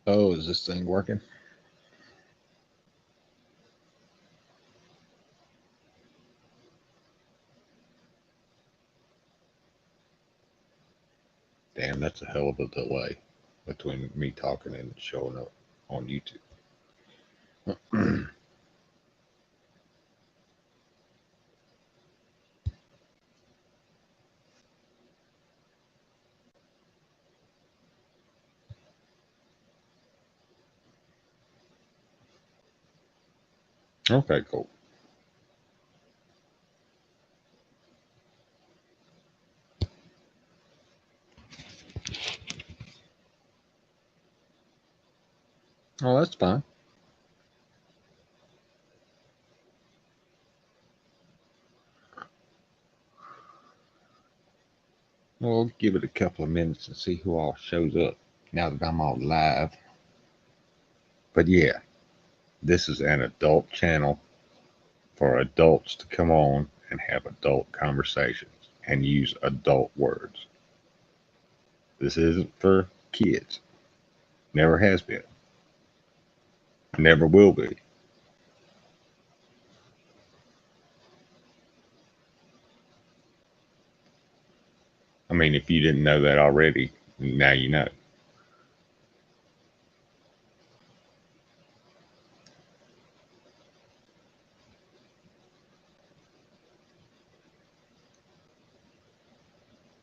Oh, is this thing working? Damn, that's a hell of a delay between me talking and showing up on YouTube. Okay, cool. Oh, that's fine. We'll give it a couple of minutes and see who all shows up now that I'm all live. But yeah, this is an adult channel for adults to come on and have adult conversations and use adult words. This isn't for kids. Never has been. Never will be. I mean, if you didn't know that already, now you know.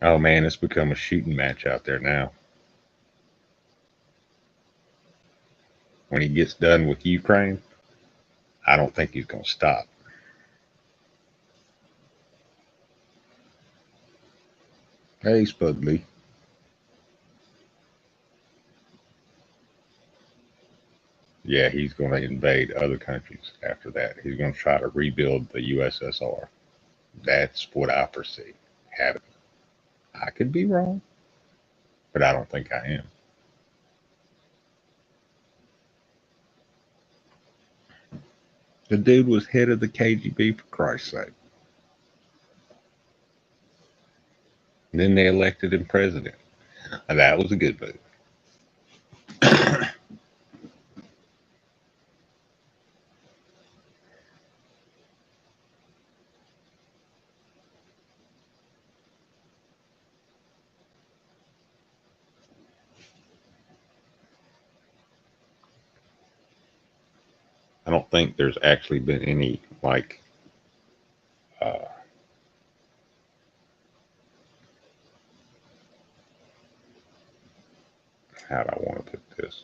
Oh man, it's become a shooting match out there now. When he gets done with Ukraine, I don't think he's going to stop. Hey, Spudley. Yeah, he's going to invade other countries after that. He's going to try to rebuild the USSR. That's what I foresee happening. I could be wrong, but I don't think I am. The dude was head of the KGB, for Christ's sake. And then they elected him president. And that was a good move. I don't think there's actually been any, like, uh, how do I want to put this?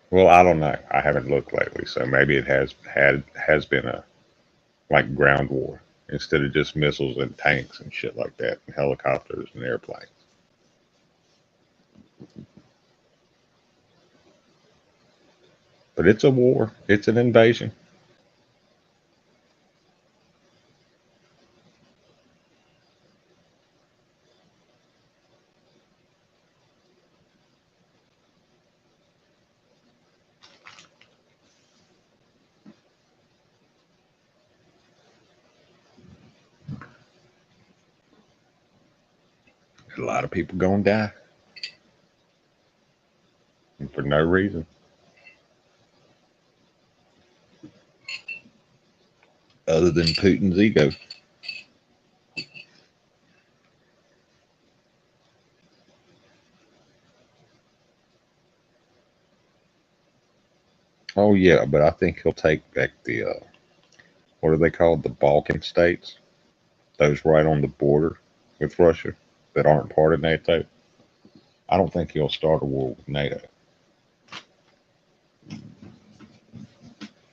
Well, I don't know. I haven't looked lately, so maybe it has been a like ground war instead of just missiles and tanks and shit like that, and helicopters and airplanes. But it's a war. It's an invasion. A lot of people gonna die, and for no reason other than Putin's ego. Oh yeah, but I think he'll take back the what are they called? The Balkan states, those right on the border with Russia that aren't part of NATO. I don't think he'll start a war with NATO.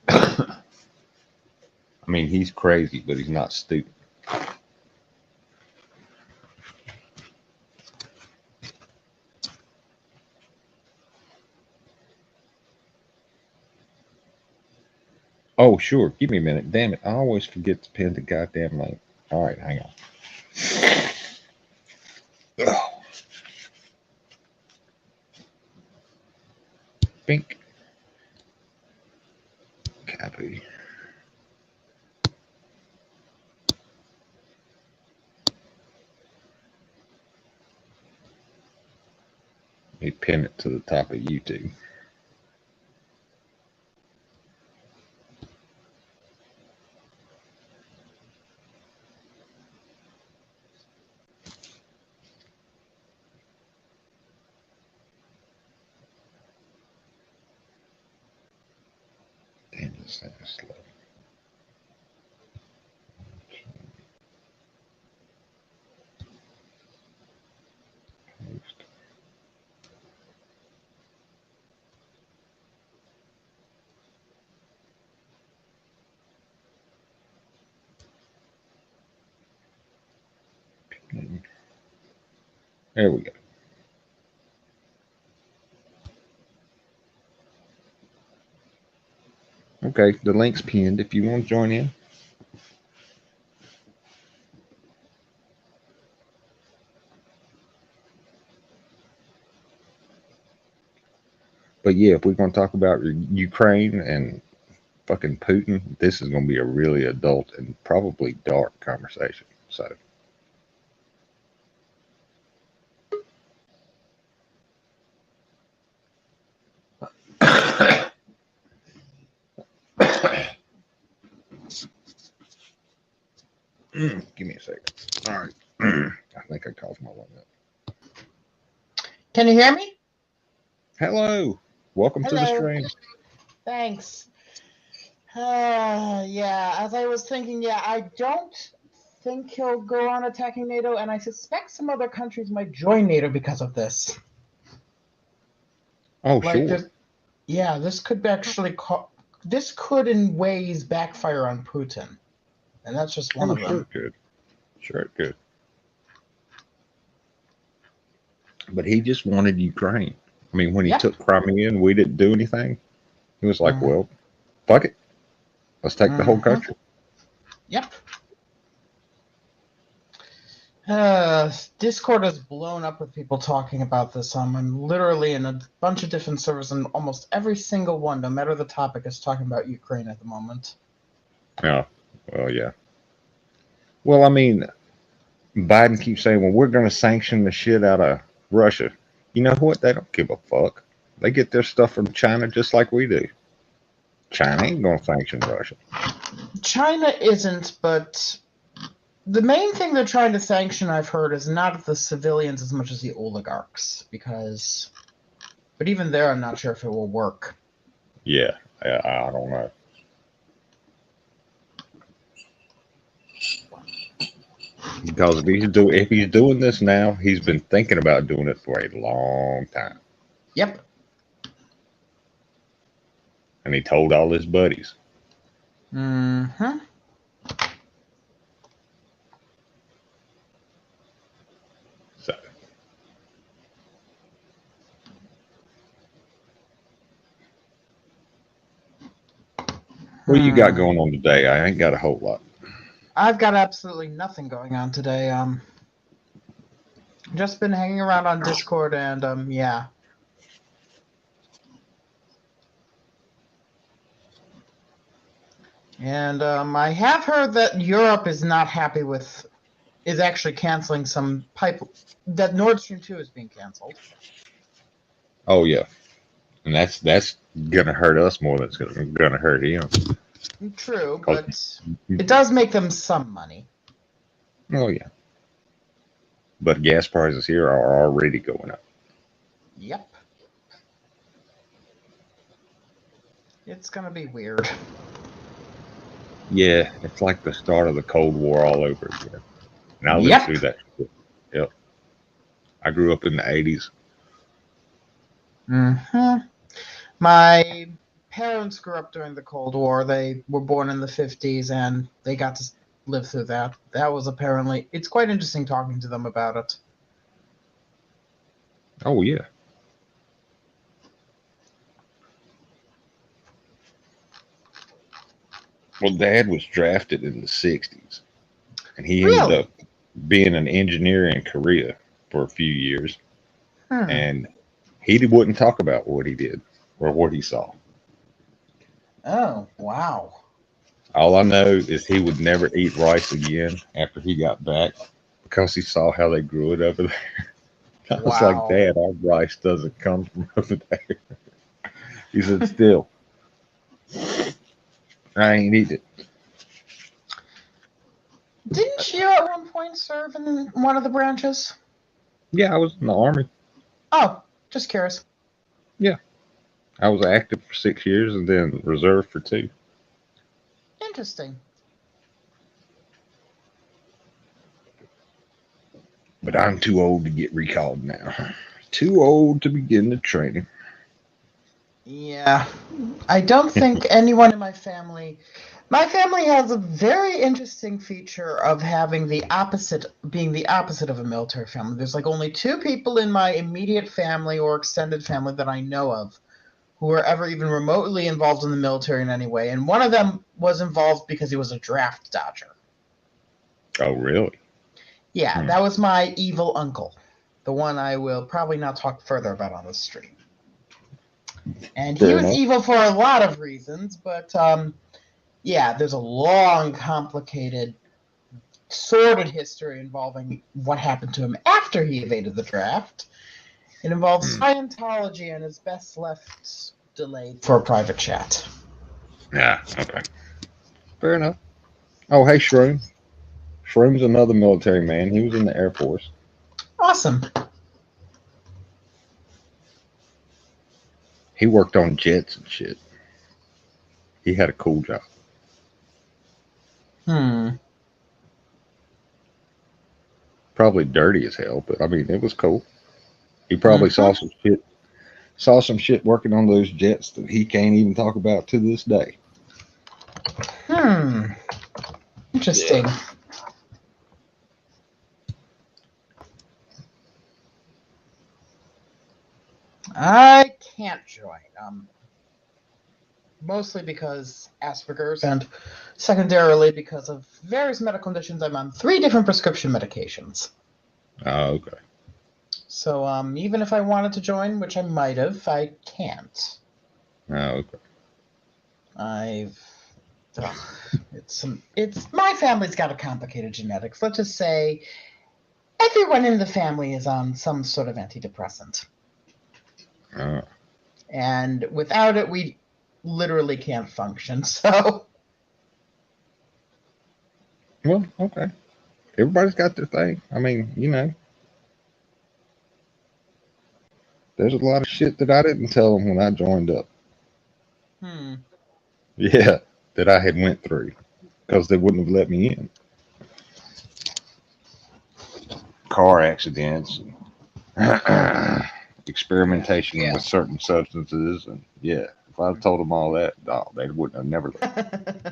I mean, he's crazy, but he's not stupid. Oh, sure. Give me a minute. Damn it. I always forget to pin the goddamn link. All right, hang on. Oh, Bink. Copy. pin it to the top of YouTube. Damn, this thing is slow. Post. There we go. Okay, the link's pinned if you want to join in. But yeah, if we're going to talk about Ukraine and fucking Putin, this is going to be a really adult and probably dark conversation. So. Give me a second. All right. I think I coughed my lung up. Can you hear me? Hello. Welcome to the Hello. stream. Thanks. Yeah, as I was thinking, yeah, I don't think he'll go on attacking NATO, and I suspect some other countries might join NATO because of this. Oh, Like, sure. yeah, this could actually this could in ways backfire on Putin, and that's just one of them. Sure it could. Sure it could. But he just wanted Ukraine. I mean, when he took Crimea and we didn't do anything, he was like, well, fuck it. Let's take the whole country. Yep. Discord has blown up with people talking about this. I'm literally in a bunch of different servers, and almost every single one, no matter the topic, is talking about Ukraine at the moment. Yeah. Well, yeah. Well, I mean, Biden keeps saying, well, we're going to sanction the shit out of Russia. You know what? They don't give a fuck. They get their stuff from China just like we do. China ain't going to sanction Russia. China isn't, but the main thing they're trying to sanction, I've heard, is not the civilians as much as the oligarchs, because... But even there, I'm not sure if it will work. Yeah, I don't know. Because if he's doing this now, he's been thinking about doing it for a long time. Yep. And he told all his buddies. Mm-hmm. So. What do you got going on today? I ain't got a whole lot. I've got absolutely nothing going on today. Just been hanging around on Discord and yeah. And I have heard that Europe is not happy is actually canceling some pipe, that Nord Stream 2 is being canceled. Oh yeah. And that's gonna hurt us more than it's gonna hurt him. True, but it does make them some money. Oh yeah. But gas prices here are already going up. Yep. It's gonna be weird. Yeah, it's like the start of the Cold War all over again. And I lived through that shit. Yep. I grew up in the 80s. Mm-hmm. My parents grew up during the Cold War. They were born in the 50s, and they got to live through that. That was apparently... It's quite interesting talking to them about it. Oh, yeah. Well, Dad was drafted in the 60s, and he ended up being an engineer in Korea for a few years, and he wouldn't talk about what he did or what he saw. Oh, wow. All I know is he would never eat rice again after he got back because he saw how they grew it over there. I was like, Wow. Dad, our rice doesn't come from over there. He said, still, I ain't eat it. Didn't you at one point serve in one of the branches? Yeah, I was in the Army. Oh, just curious. I was active for 6 years and then reserve for 2. Interesting. But I'm too old to get recalled now. Too old to begin the training. Yeah. I don't think anyone in my family. My family has a very interesting feature of having being the opposite of a military family. There's like only 2 people in my immediate family or extended family that I know of who were ever even remotely involved in the military in any way. And one of them was involved because he was a draft dodger. Oh, really? Yeah, that was my evil uncle, the one I will probably not talk further about on this stream. And he Fair was enough. evil for a lot of reasons, but yeah, there's a long, complicated, sordid history involving what happened to him after he evaded the draft. It involves Scientology and is best left delayed for a private chat. Yeah, okay. Fair enough. Oh, hey, Shroom. Shroom's another military man. He was in the Air Force. Awesome. He worked on jets and shit. He had a cool job. Probably dirty as hell, but I mean, it was cool. He probably saw some shit working on those jets that he can't even talk about to this day. Interesting. Yeah. I can't join. Mostly because Asperger's and secondarily because of various medical conditions. I'm on 3 different prescription medications. Oh, okay. So even if I wanted to join, which I might have, I can't. Oh, okay. It's my family's got a complicated genetics. Let's just say everyone in the family is on some sort of antidepressant. And without it, we literally can't function. So. Well, okay. Everybody's got their thing. I mean, you know. There's a lot of shit that I didn't tell them when I joined up. Yeah, that I had went through because they wouldn't have let me in. Car accidents, experimentation with certain substances, and yeah, if I told them all that, no, they wouldn't have never let me.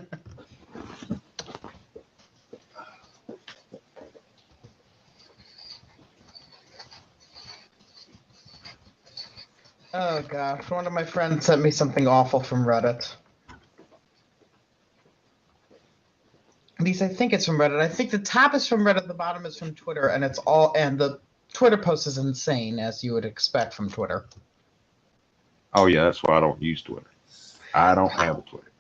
Oh gosh, one of my friends sent me something awful from Reddit. At least I think it's from Reddit. I think the top is from Reddit, the bottom is from Twitter, and the Twitter post is insane, as you would expect from Twitter. Oh yeah, that's why I don't use Twitter. I don't have a Twitter.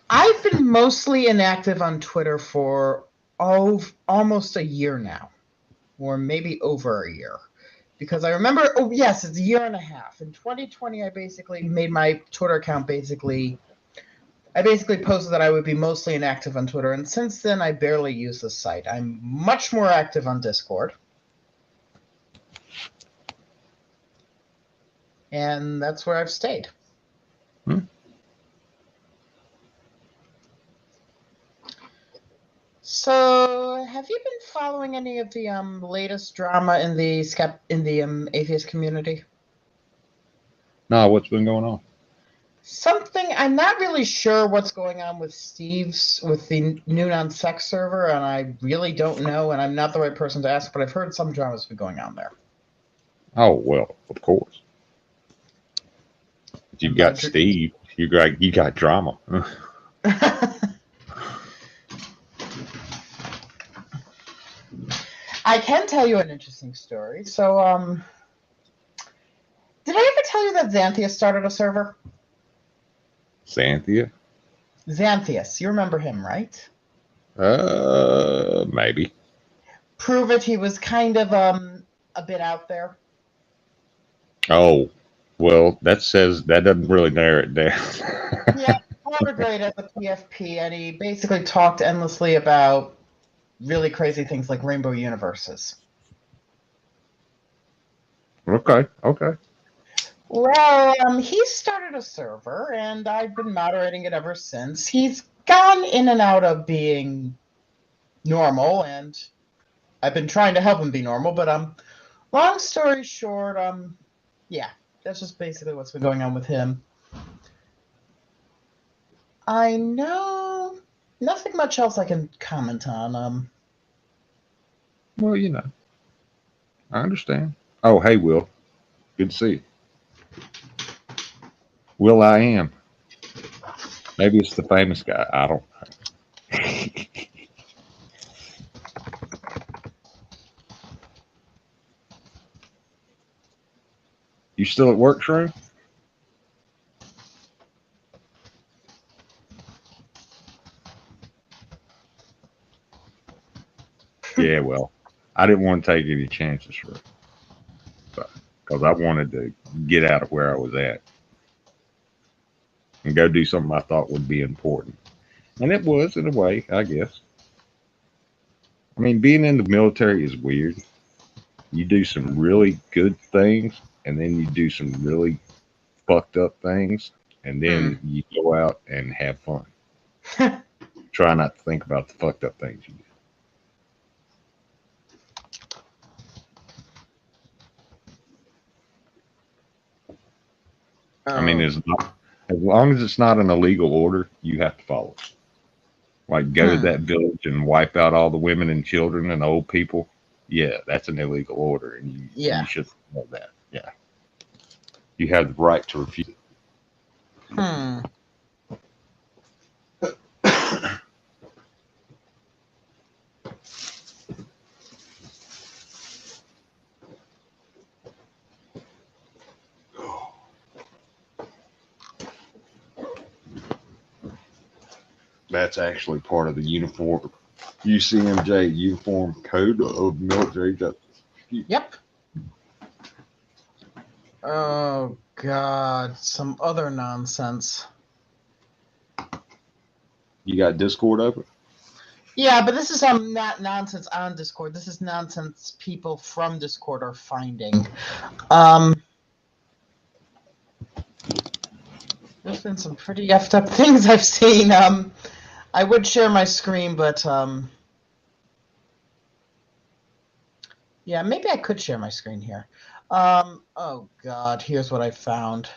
I've been mostly inactive on Twitter for almost a year now, or maybe over a year. Because I remember, it's a year and a half. In 2020, I basically made my Twitter account I basically posted that I would be mostly inactive on Twitter, and since then, I barely use the site. I'm much more active on Discord. And that's where I've stayed. So, have you been following any of the latest drama in the atheist community? No, what's been going on? Something, I'm not really sure what's going on with with the Noon on Sex server, and I really don't know, and I'm not the right person to ask, but I've heard some drama's been going on there. Oh, well, of course. You've got Steve. You got drama. I can tell you an interesting story. So, did I ever tell you that Xanthius started a server? Xanthia? Xanthius. You remember him, right? Maybe. Prove it. He was kind of a bit out there. Oh, well, that doesn't really narrow it down. Yeah, not great as a PFP, and he basically talked endlessly about really crazy things like rainbow universes. Okay, okay. Well, he started a server, and I've been moderating it ever since. He's gone in and out of being normal, and I've been trying to help him be normal, but long story short, yeah, that's just basically what's been going on with him. I know nothing much else I can comment on. Well, I understand. Oh, hey, Will. Good to see you. Will I am. Maybe it's the famous guy. I don't know. You still at work, Shrew? Yeah, well, I didn't want to take any chances, Shrew, because I wanted to get out of where I was at and go do something I thought would be important. And it was, in a way, I guess. I mean, being in the military is weird. You do some really good things, and then you do some really fucked up things, and then you go out and have fun. Try not to think about the fucked up things you do. I mean, as long as it's not an illegal order, you have to follow it. Like go to that village and wipe out all the women and children and old people. Yeah, that's an illegal order, and you should know that. Yeah, you have the right to refuse it. That's actually part of the uniform UCMJ uniform code of military justice. Yep. Oh God, some other nonsense. You got Discord open? Yeah, but this is not nonsense on Discord. This is nonsense people from Discord are finding. There's been some pretty effed up things I've seen. I would share my screen, but yeah, maybe I could share my screen here. Oh God, here's what I found.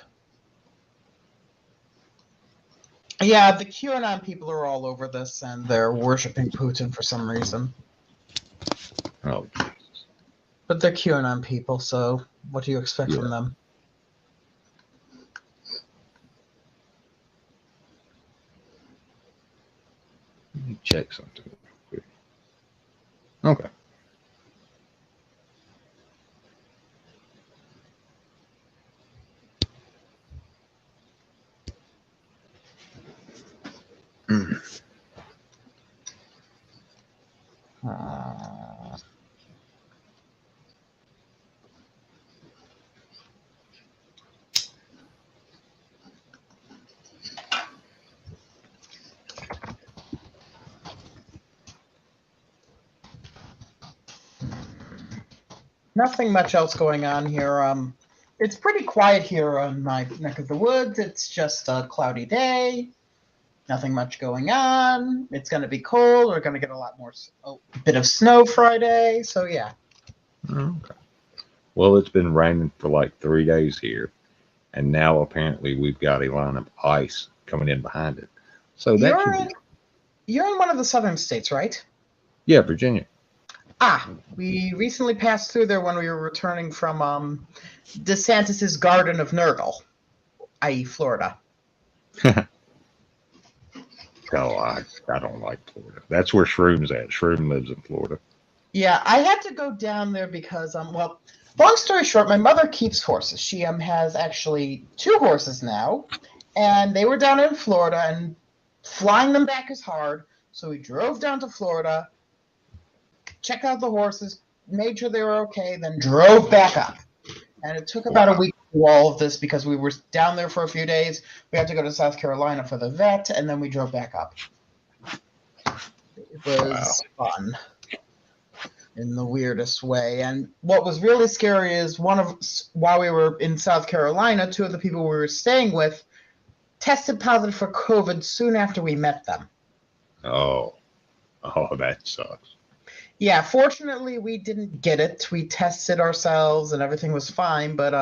Yeah, the QAnon people are all over this, and they're worshiping Putin for some reason. Oh, Jesus. But they're QAnon people, so what do you expect from them? Let me check something. Okay. Nothing much else going on here. It's pretty quiet here on my neck of the woods. It's just a cloudy day. Nothing much going on. It's going to be cold. We're going to get a bit of snow Friday. So yeah. Okay. Well, it's been raining for like 3 days here, and now apparently we've got a line of ice coming in behind it. So you're in one of the southern states, right? Yeah, Virginia. We recently passed through there when we were returning from DeSantis's Garden of Nurgle, i.e., Florida. Oh, I don't like Florida. That's where Shroom's at. Shroom lives in Florida. Yeah, I had to go down there because well, long story short, my mother keeps horses. She has actually 2 horses now, and they were down in Florida, and flying them back is hard. So we drove down to Florida, check out the horses, made sure they were okay, then drove back up. And it took about a week to do all of this because we were down there for a few days. We had to go to South Carolina for the vet, and then we drove back up. It was fun in the weirdest way. And what was really scary is while we were in South Carolina, two of the people we were staying with tested positive for COVID soon after we met them. Oh, that sucks. Yeah, fortunately we didn't get it. We tested ourselves and everything was fine, but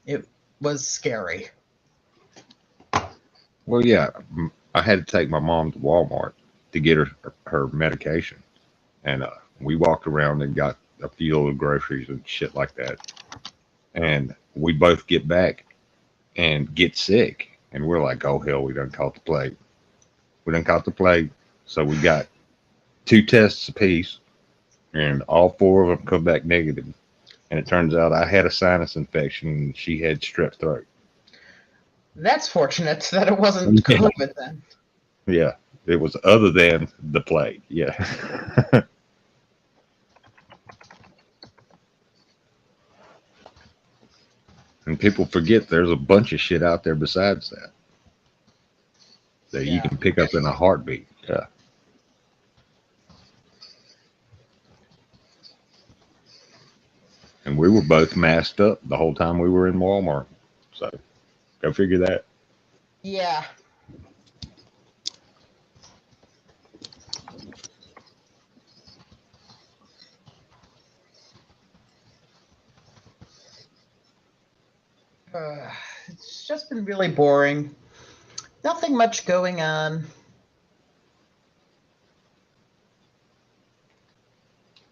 it was scary. Well, yeah, I had to take my mom to Walmart to get her medication, and we walked around and got a few little groceries and shit like that. And we both get back and get sick, and we're like, "Oh hell, we done caught the plague. We done caught the plague." So we got 2 tests apiece, and all 4 of them come back negative. And it turns out I had a sinus infection, and she had strep throat. That's fortunate that it wasn't COVID then. Yeah, it was other than the plague. Yeah. And people forget there's a bunch of shit out there besides that you can pick up in a heartbeat. Yeah. And we were both masked up the whole time we were in Walmart. So go figure that. Yeah. It's just been really boring. Nothing much going on.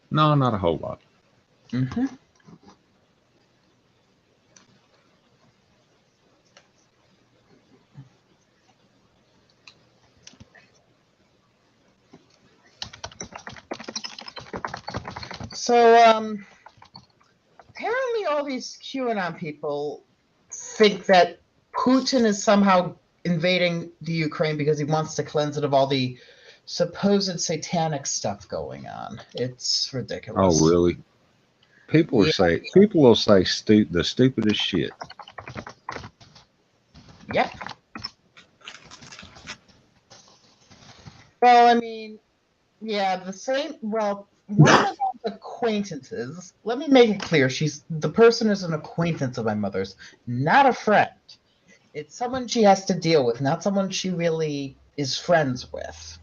No, not a whole lot. Mm-hmm. So, apparently all these QAnon people think that Putin is somehow invading the Ukraine because he wants to cleanse it of all the supposed satanic stuff going on. It's ridiculous. Oh, really? People will say the stupidest shit. Yep. Well, I mean, yeah, the same. Well, one of my acquaintances. Let me make it clear: the person is an acquaintance of my mother's, not a friend. It's someone she has to deal with, not someone she really is friends with.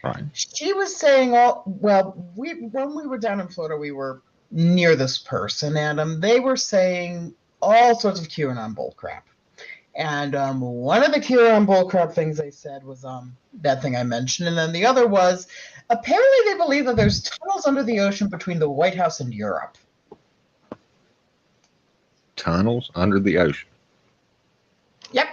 Right. She was saying, when we were down in Florida, we were near this person, and they were saying all sorts of QAnon bullcrap. And one of the QAnon bullcrap things they said was that thing I mentioned, and then the other was apparently they believe that there's tunnels under the ocean between the White House and Europe. Tunnels under the ocean. Yep.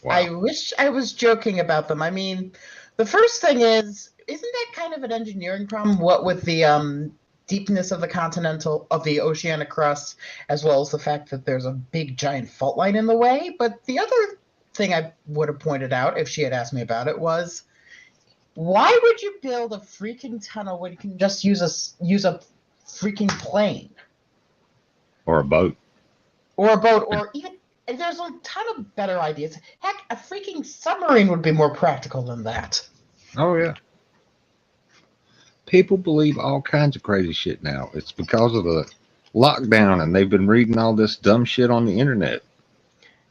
Wow. I wish I was joking about them. I mean, the first thing isn't that kind of an engineering problem? What with the deepness of the oceanic crust, as well as the fact that there's a big giant fault line in the way. But the other thing I would have pointed out if she had asked me about it was, why would you build a freaking tunnel when you can just use a freaking plane? Or a boat. Or even, there's a ton of better ideas. Heck, a freaking submarine would be more practical than that. Oh, yeah. People believe all kinds of crazy shit now. It's because of the lockdown, and they've been reading all this dumb shit on the internet.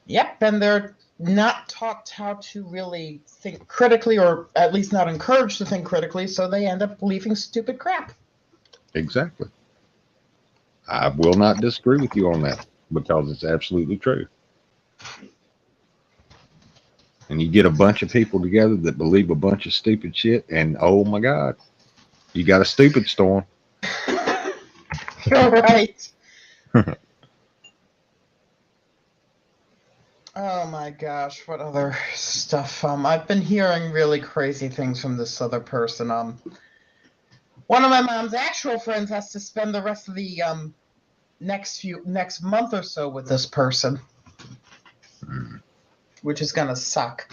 Yep, and they're not taught how to really think critically, or at least not encouraged to think critically, so they end up believing stupid crap. Exactly. I will not disagree with you on that, because it's absolutely true. And you get a bunch of people together that believe a bunch of stupid shit, and oh my God, you got a stupid storm. You're right. Oh my gosh, what other stuff? I've been hearing really crazy things from this other person. One of my mom's actual friends has to spend the rest of the next month or so with this person, which is gonna suck.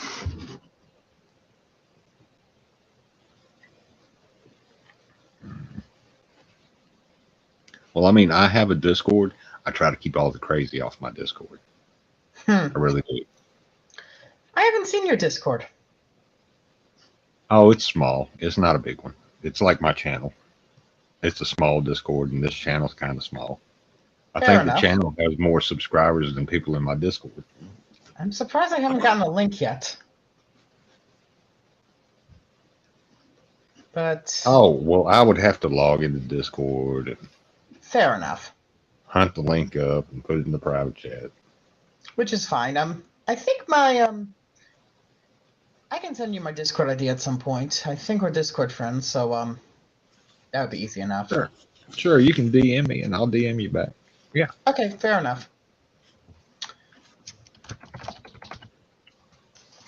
Well, I mean, I have a Discord. I try to keep all the crazy off my Discord. I really do. I haven't seen your Discord. Oh, it's small. It's not a big one. It's like my channel. It's a small Discord, and this channel's kind of small. I Fair think enough. the channel has more subscribers than people in my Discord. I'm surprised I haven't gotten a link yet. But Oh, well, I would have to log into Discord and fair enough. hunt the link up and put it in the private chat. Which is fine. I think my I can send you my Discord ID at some point. I think we're Discord friends, so that would be easy enough. Sure. Sure, you can DM me and I'll DM you back. Yeah. Okay, fair enough.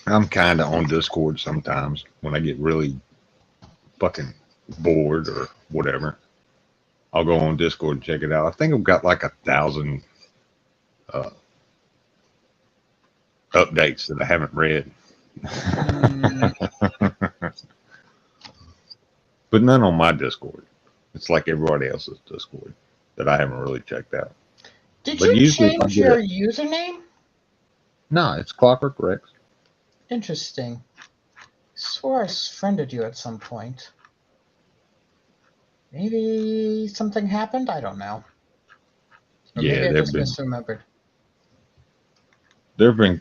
I'm kind of on Discord sometimes when I get really fucking bored or whatever. I'll go on Discord and check it out. I think I've got like 1,000 updates that I haven't read. But none on my Discord. It's like everybody else's Discord that I haven't really checked out. Did But you usually if I change get your it- username? No, it's Clockwork Rex. Interesting. Swore I friended you at some point. Maybe something happened? I don't know. Or Yeah, maybe I there've just been misremembered. there've been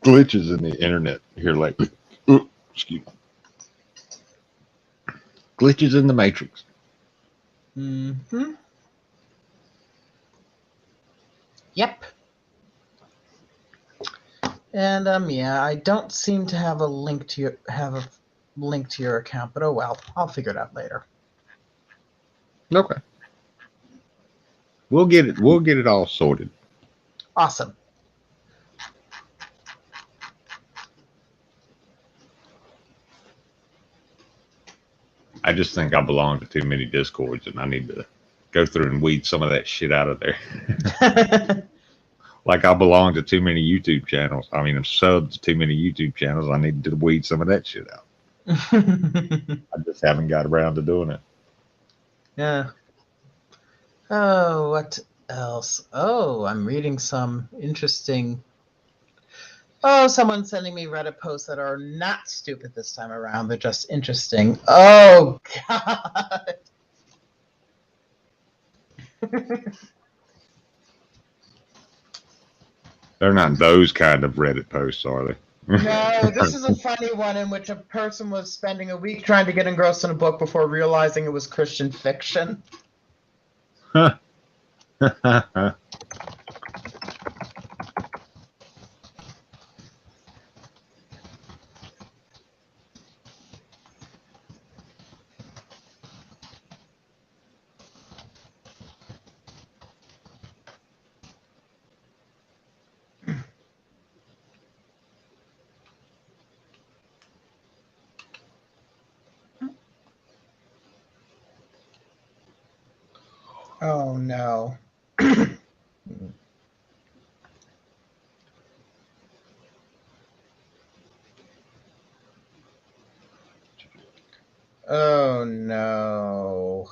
glitches in the internet here lately. Ooh, excuse me. Glitches in the Matrix. Mm-hmm. Yep. And yeah, I don't seem to have a link to your account, but oh well, I'll figure it out later. Okay. We'll get it all sorted. Awesome. I just think I belong to too many Discords and I need to go through and weed some of that shit out of there. Like I belong to too many YouTube channels. I mean, I'm subbed to too many YouTube channels. I need to weed some of that shit out. I just haven't got around to doing it. Yeah. Oh, what else? Oh, I'm reading some interesting. Oh, someone's sending me Reddit posts that are not stupid this time around. They're just interesting. Oh, God. They're not those kind of Reddit posts, are they? No, this is a funny one in which a person was spending a week trying to get engrossed in a book before realizing it was Christian fiction. Oh, no. Oh, no.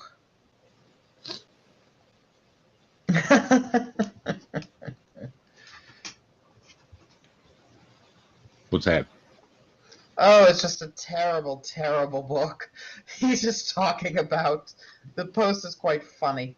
What's that? Oh, it's just a terrible, terrible book. He's just talking about. The post is quite funny.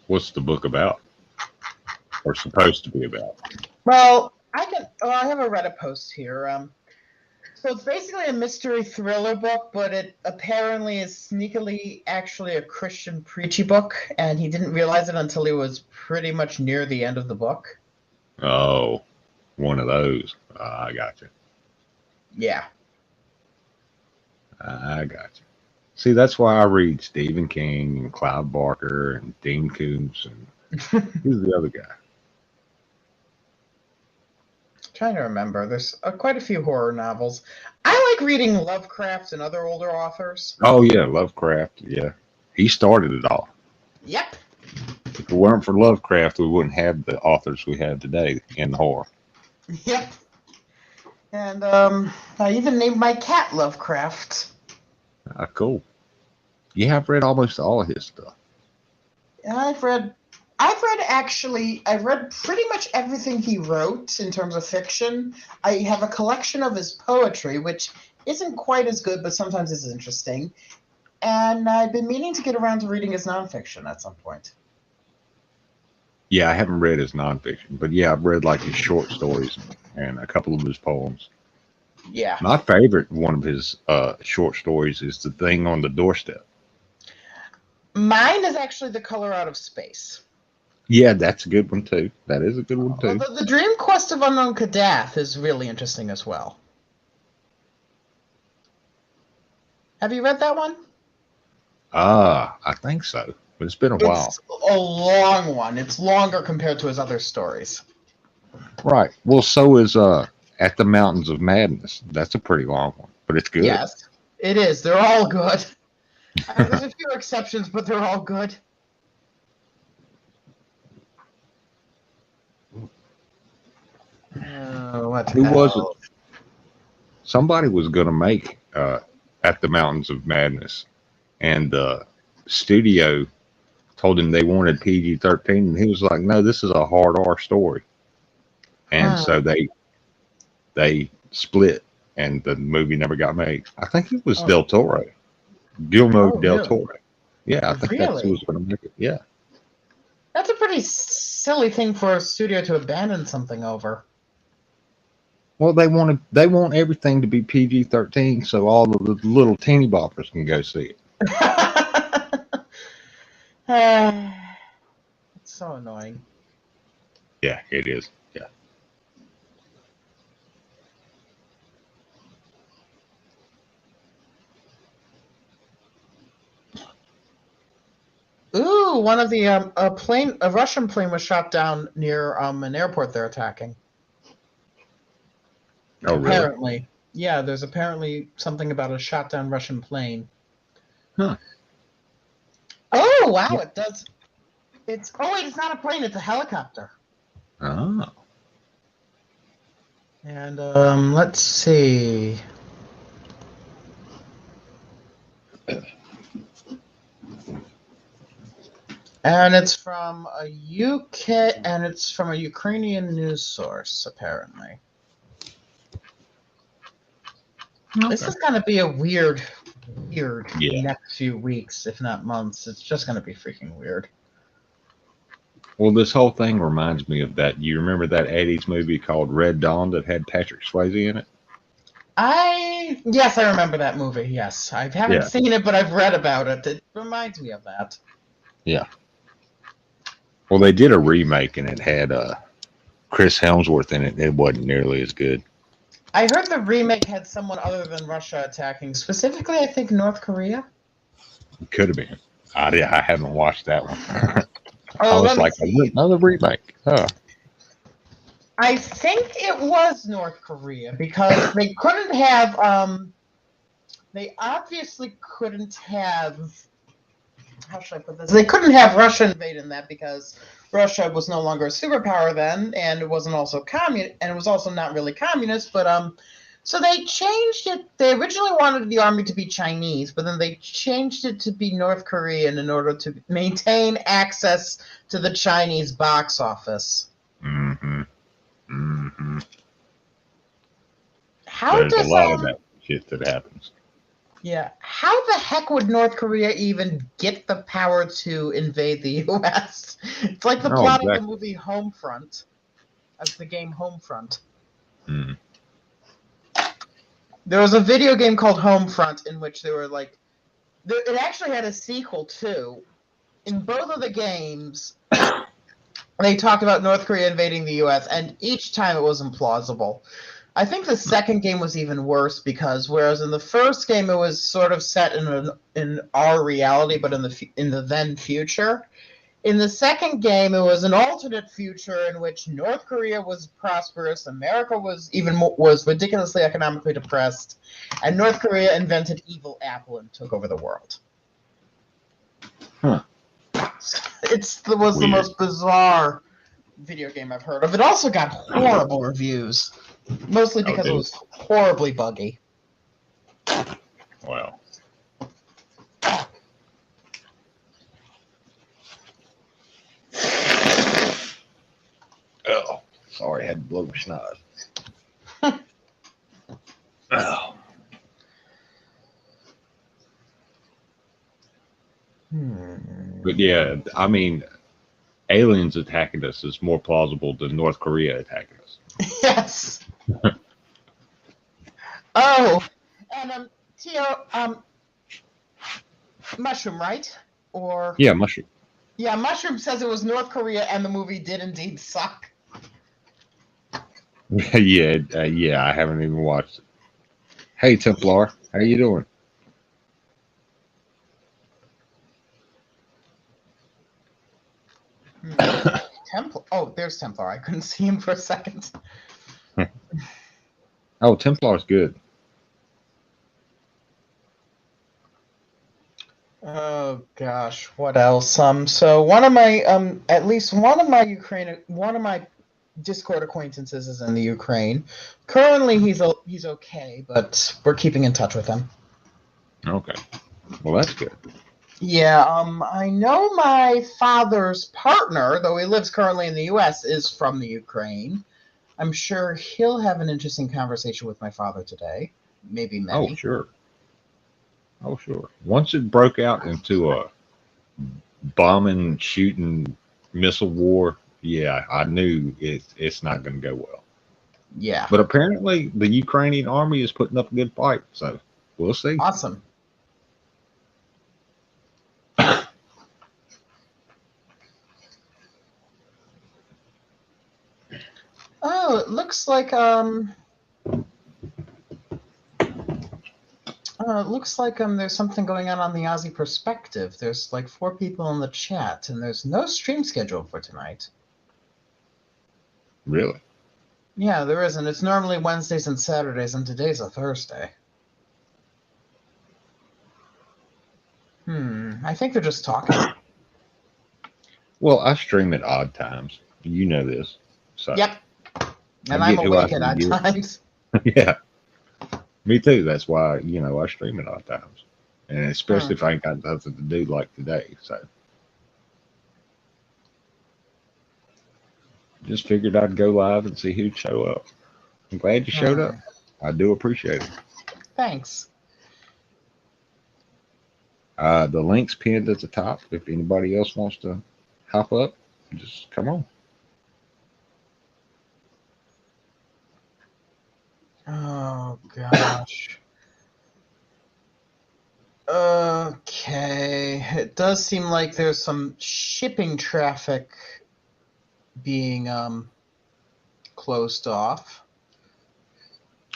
What's the book about? Or supposed to be about? Well, I have a Reddit post here. So it's basically a mystery thriller book, but it apparently is sneakily actually a Christian preachy book, and he didn't realize it until he was pretty much near the end of the book. Oh, one of those. I got you. Yeah. I got you. See, that's why I read Stephen King and Clive Barker and Dean Koontz and who's the other guy? trying to remember. There's quite a few horror novels. I like reading Lovecraft and other older authors. Oh yeah, Lovecraft. Yeah, he started it all. Yep. If it weren't for Lovecraft, we wouldn't have the authors we have today in horror. Yep. And I even named my cat Lovecraft. Cool. Yeah, I've read almost all of his stuff. And I've read pretty much everything he wrote in terms of fiction. I have a collection of his poetry, which isn't quite as good, but sometimes is interesting. And I've been meaning to get around to reading his nonfiction at some point. Yeah, I haven't read his nonfiction, but yeah, I've read like his short stories and a couple of his poems. Yeah. My favorite one of his short stories is The Thing on the Doorstep. Mine is actually The Color Out of Space. Yeah, that's a good one too. That is a good one too. The Dream Quest of Unknown Kadath is really interesting as well. Have you read that one? I think so. But it's been a while. It's a long one. It's longer compared to his other stories. Right. Well, so is At the Mountains of Madness. That's a pretty long one, but it's good. Yes, it is. They're all good. There's a few exceptions, but they're all good. Who was it? Somebody was going to make At the Mountains of Madness, and the studio told him they wanted PG-13, and he was like, "No, this is a hard R story." And so they split, and the movie never got made. I think it was Del Toro, Guillermo del Toro. Yeah, I think that's who was going to make it. Yeah, that's a pretty silly thing for a studio to abandon something over. Well, they want everything to be PG-13, so all the little teeny boppers can go see it. It's so annoying. Yeah, it is. Yeah. Ooh, one of the a Russian plane was shot down near an airport they're attacking. Oh, really? Apparently. Yeah, there's apparently something about a shot down Russian plane. Huh. Oh, wow, yeah. It does. Wait, it's not a plane, it's a helicopter. Oh. And let's see. And it's from a Ukrainian news source, apparently. Okay. This is going to be a weird next few weeks, if not months. It's just going to be freaking weird. Well, this whole thing reminds me of that. You remember that 80s movie called Red Dawn that had Patrick Swayze in it? Yes, I remember that movie, yes. I haven't seen it, but I've read about it. It reminds me of that. Yeah. Well, they did a remake, and it had Chris Hemsworth in it. It wasn't nearly as good. I heard the remake had someone other than Russia attacking, specifically, I think, North Korea. It could have been. I haven't watched that one. I was like, another remake. Huh. I think it was North Korea, because they couldn't have, they obviously couldn't have, how should I put this? They couldn't have Russia invade in that because Russia was no longer a superpower then, and it wasn't also communist, and it was also not really communist, but so they changed it. They originally wanted the army to be Chinese, but then they changed it to be North Korean in order to maintain access to the Chinese box office. Mm-hmm. Mm-hmm. There's a lot of that shit that happens. Yeah. How the heck would North Korea even get the power to invade the U.S.? It's like the plot of the movie Homefront, of the game Homefront. Mm. There was a video game called Homefront in which they were like... It actually had a sequel, too. In both of the games, they talked about North Korea invading the U.S., and each time it was implausible. I think the second game was even worse because whereas in the first game it was sort of set in our reality, but in the then future, In the second game, it was an alternate future in which North Korea was prosperous, America was ridiculously economically depressed, and North Korea invented evil Apple and took over the world. Huh. Was the Weird. most bizarre video game I've heard of. It also got horrible reviews, mostly because it was horribly buggy. Well. Oh, sorry, I had to blow my snot. Oh. But yeah, I mean, aliens attacking us is more plausible than North Korea attacking us. Yes. Oh, and Tio, Mushroom, right? Or Yeah, mushroom. yeah, Mushroom says it was North Korea, and the movie did indeed suck. Yeah, I haven't even watched it. Hey, Templar, how you doing? Templar. Oh, there's Templar. I couldn't see him for a second. Oh, Templar's good. Oh gosh, what else? So one of my at least one of my Discord acquaintances is in the Ukraine. Currently, he's okay, but we're keeping in touch with him. Okay, well that's good. Yeah, I know my father's partner, though he lives currently in the U.S., is from the Ukraine. I'm sure he'll have an interesting conversation with my father today. Maybe many. Oh sure. Oh sure. Once it broke out into a bombing, shooting, missile war, yeah, I knew it's not going to go well. Yeah. But apparently, the Ukrainian army is putting up a good fight, so we'll see. Awesome. Oh, it looks like there's something going on the Aussie Perspective. There's like 4 people in the chat, and there's no stream scheduled for tonight. Really? Yeah, there isn't. It's normally Wednesdays and Saturdays, and today's a Thursday. I think they're just talking. Well, I stream at odd times. You know this. So. Yep. And I'm awake at odd times. Yeah. Me too. That's why, I stream at odd times. And especially if I ain't got nothing to do like today. So just figured I'd go live and see who'd show up. I'm glad you showed up. I do appreciate it. Thanks. The link's pinned at the top. If anybody else wants to hop up, just come on. Oh, gosh. Okay. It does seem like there's some shipping traffic being closed off.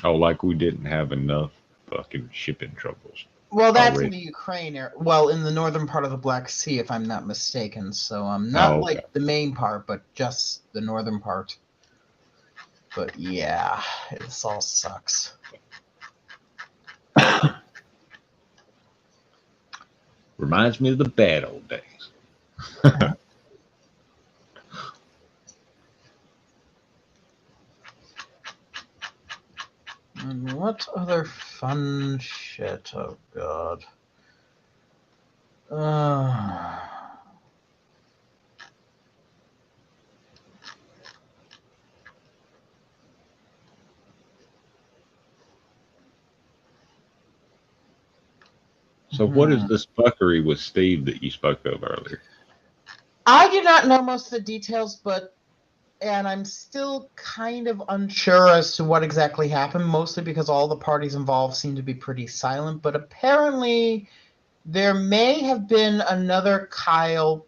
Oh, like we didn't have enough fucking shipping troubles. Well, that's already in the Ukraine area. Well, in the northern part of the Black Sea, if I'm not mistaken. So not like the main part, but just the northern part. But yeah, this all sucks. Reminds me of the bad old days. And what other fun shit? Oh god. So what is this fuckery with Steve that you spoke of earlier? I do not know most of the details, and I'm still kind of unsure as to what exactly happened, mostly because all the parties involved seem to be pretty silent, but apparently there may have been another Kyle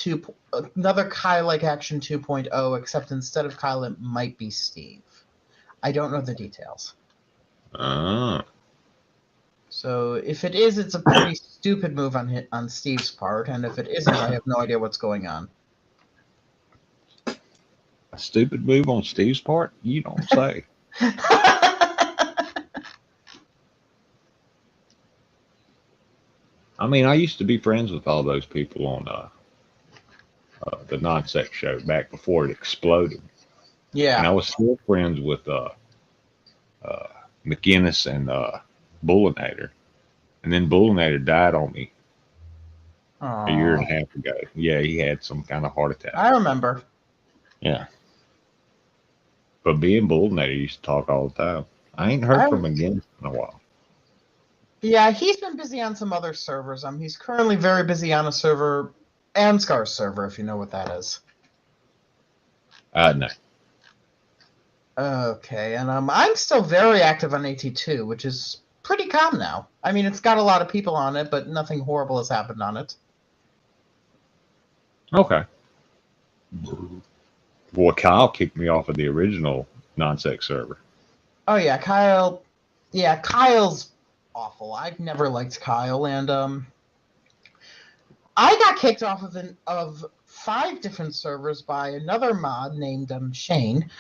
like Action 2.0, except instead of Kyle, it might be Steve. I don't know the details. So if it is, it's a pretty stupid move on Steve's part, and if it isn't, I have no idea what's going on. A stupid move on Steve's part? You don't say. I mean, I used to be friends with all those people on the non-sex show back before it exploded, and I Yeah. was still friends with McGinnis and Bullinator, and then Bullinator died on me a year and Aw. a half ago. Yeah, he had some kind of heart attack. I remember. Yeah, but me and Bullinator used to talk all the time. I ain't heard from McGinnis in a while. Yeah, he's been busy on some other servers. He's currently very busy on a server, Anscar's server, if you know what that is. No. Okay, and I'm still very active on AT2, which is pretty calm now. I mean, it's got a lot of people on it, but nothing horrible has happened on it. Okay. Well, Kyle kicked me off of the original non-sex server. Oh yeah, Kyle. Yeah, Kyle's awful. I've never liked Kyle, and I got kicked off of 5 different servers by another mod named Shane.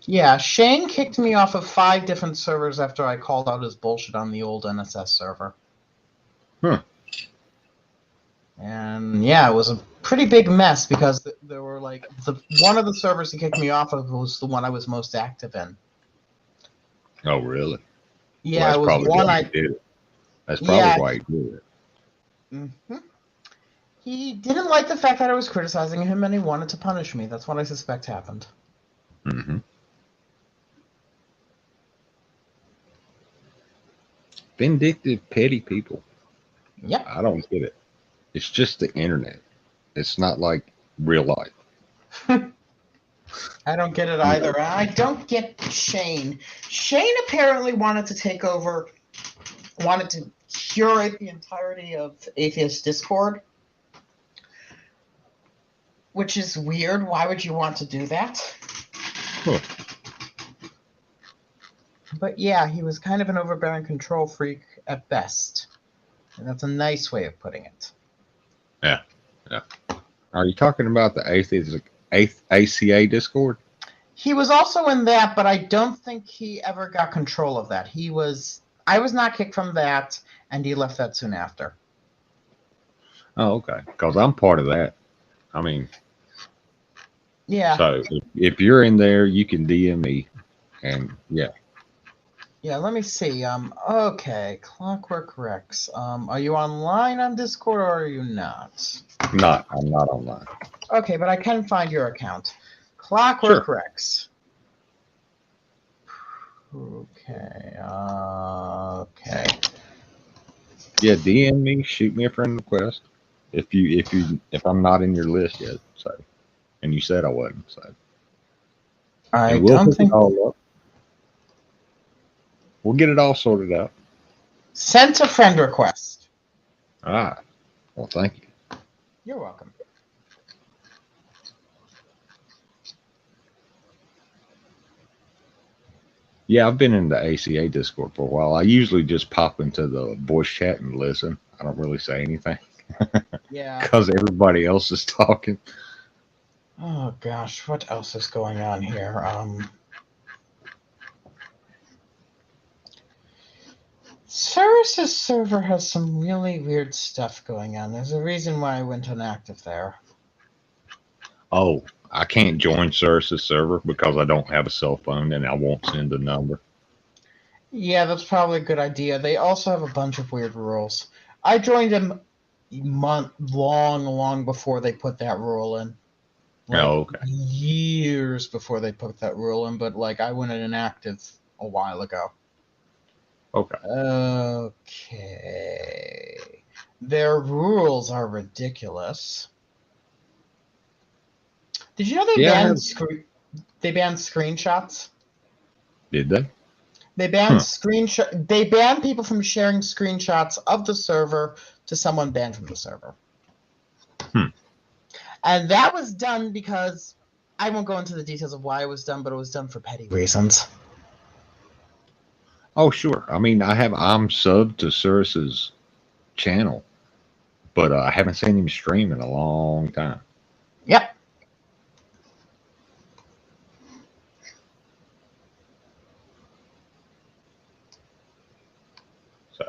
Yeah, Shane kicked me off of 5 different servers after I called out his bullshit on the old NSS server. Huh. And yeah, it was a pretty big mess because there were like one of the servers he kicked me off of was the one I was most active in. Oh, really? Yeah, Well, it was one I did it. That's probably yeah. why he did it. Mm-hmm. He didn't like the fact that I was criticizing him, and he wanted to punish me. That's what I suspect happened. Mm-hmm. Vindictive, petty people. Yep. I don't get it. It's just the internet. It's not like real life. I don't get it either. I don't get Shane. Shane apparently wanted to take over, wanted to curate the entirety of Atheist Discord, which is weird. Why would you want to do that? Huh. But yeah, he was kind of an overbearing control freak at best. And that's a nice way of putting it. Yeah. Yeah. Are you talking about the ACA Discord? He was also in that, but I don't think he ever got control of that. I was not kicked from that, and he left that soon after. Oh, okay. Because I'm part of that. I mean, yeah. So if you're in there, you can DM me, and yeah. Yeah, let me see. Okay, Clockwork Rex. Are you online on Discord or are you not? I'm not online. Okay, but I can find your account. Clockwork Sure. Rex. Okay. Okay. Yeah, DM me, shoot me a friend request. If I'm not in your list yet, so, and you said I wasn't, so. I we'll don't think. It all up. We'll get it all sorted out. Sent a friend request. Ah, well, thank you. You're welcome. Yeah, I've been in the ACA Discord for a while. I usually just pop into the voice chat and listen. I don't really say anything. Yeah. Because everybody else is talking. Oh gosh, what else is going on here? Services server has some really weird stuff going on. There's a reason why I went inactive there. Oh, I can't join Services server because I don't have a cell phone and I won't send a number. Yeah, that's probably a good idea. They also have a bunch of weird rules. I joined them long before they put that rule in. Like, okay. Years before they put that rule in, but like I went inactive a while ago. Okay. Okay. Their rules are ridiculous. Did you know they banned screenshots? Did they? They banned They banned people from sharing screenshots of the server to someone banned from the server. And that was done because I won't go into the details of why it was done, but it was done for petty reasons. Oh, sure. I mean, I'm subbed to Cirrus's channel, but I haven't seen him stream in a long time. Yep. So,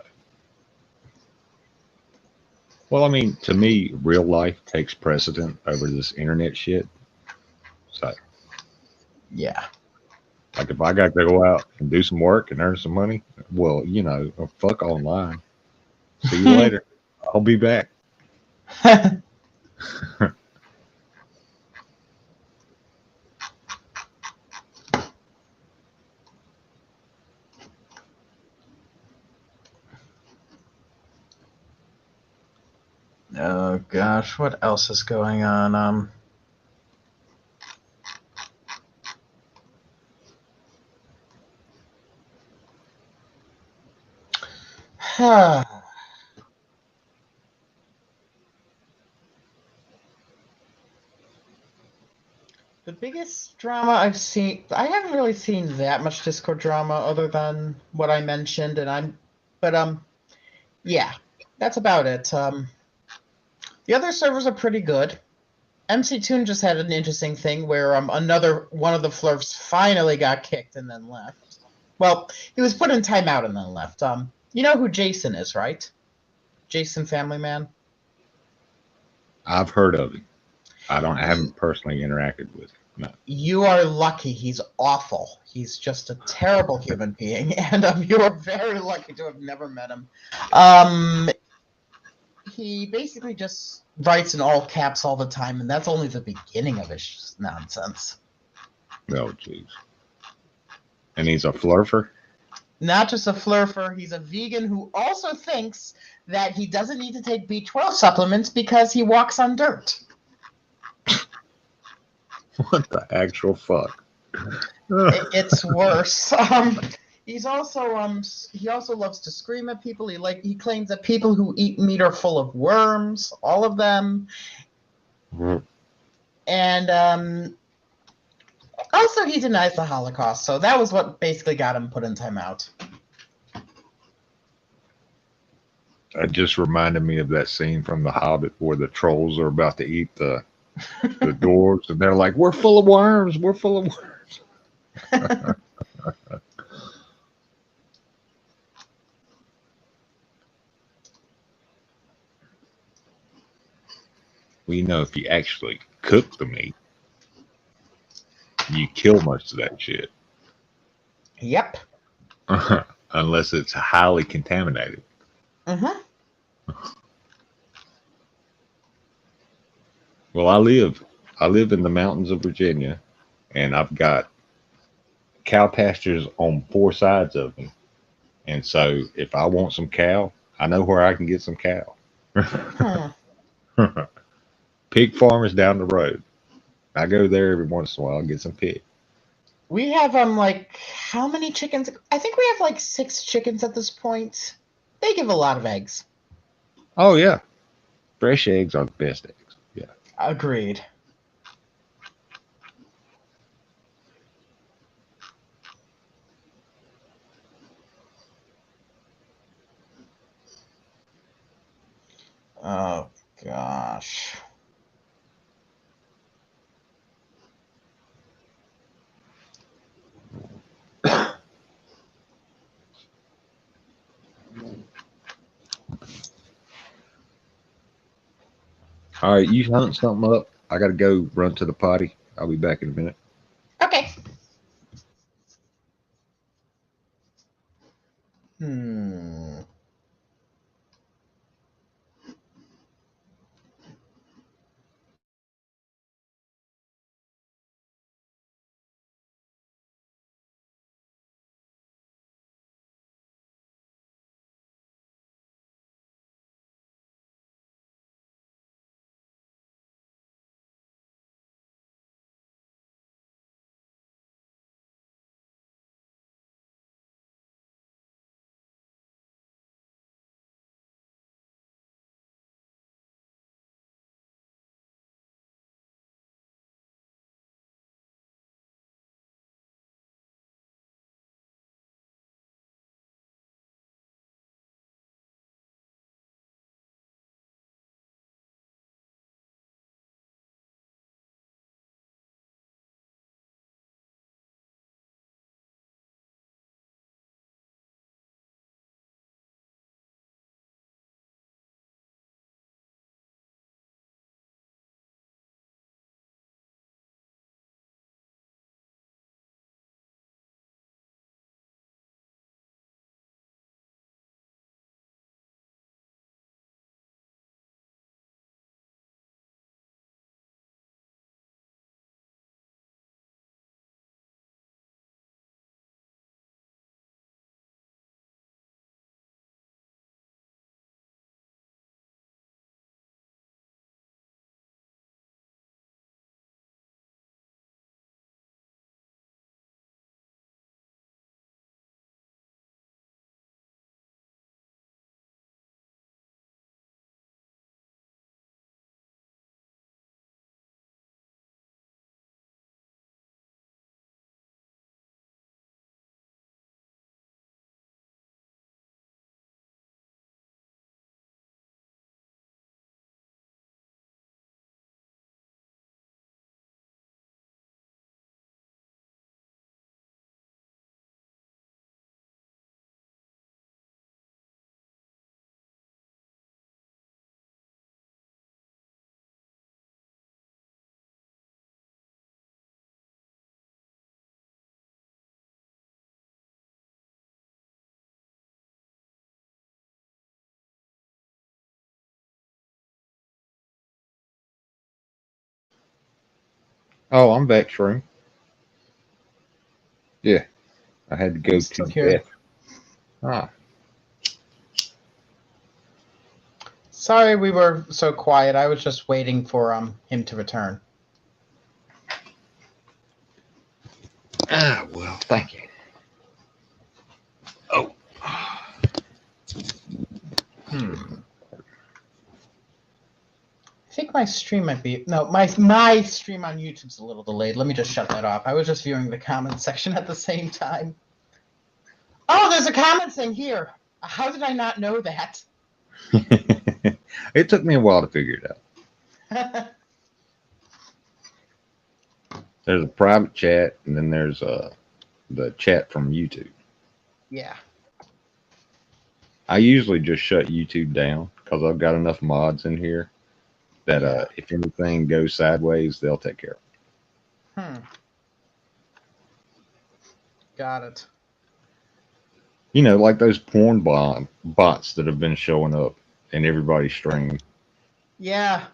well, I mean, to me, real life takes precedent over this internet shit. So, Yeah. like, if I got to go out and do some work and earn some money, well, fuck online. See you later. I'll be back. Oh gosh, what else is going on? The biggest drama I've seen, I haven't really seen that much Discord drama other than what I mentioned, but yeah, that's about it. The other servers are pretty good. MC Toon just had an interesting thing where another one of the flurfs finally got kicked and then left. Well, he was put in timeout and then left. You know who Jason is, right? Jason Family Man. I've heard of him. I haven't personally interacted with him. No. You are lucky. He's awful. He's just a terrible human being, and you are very lucky to have never met him. He basically just writes in all caps all the time, and that's only the beginning of his nonsense. Oh, jeez. And he's a flurfer? Not just a flurfer, he's a vegan who also thinks that he doesn't need to take B12 supplements because he walks on dirt. What the actual fuck? It gets worse. He also loves to scream at people. He claims that people who eat meat are full of worms, all of them. And also he denies the Holocaust. So that was what basically got him put in timeout. It just reminded me of that scene from The Hobbit where the trolls are about to eat the dwarves, and they're like, "We're full of worms. We're full of worms." Well, if you actually cook the meat, you kill most of that shit. Yep. Unless it's highly contaminated. Mm-hmm. Well, I live in the mountains of Virginia, and I've got cow pastures on 4 sides of me. And so if I want some cow, I know where I can get some cow. Pig farm is down the road. I go there every once in a while and get some pig. We have how many chickens? I think we have 6 chickens at this point. They give a lot of eggs. Oh yeah. Fresh eggs are the best eggs. Yeah. Agreed. Oh gosh. All right, you hunt something up. I got to go run to the potty. I'll be back in a minute. Okay. Oh, I'm back, Shroom. Yeah, I had to go I'm to still the here. bathroom. Ah, Sorry we were so quiet. I was just waiting for him to return. well, thank you. Oh, I think my stream might be my stream on YouTube's a little delayed. Let me just shut that off. I was just viewing the comment section at the same time. Oh, there's a comment thing here. How did I not know that? it took me a while to figure it out. There's a private chat, and then there's the chat from YouTube. Yeah. I usually just shut YouTube down because I've got enough mods in here that Yeah. if anything goes sideways, they'll take care of it. Got it. You know, like those porn bots that have been showing up in everybody's stream. Yeah.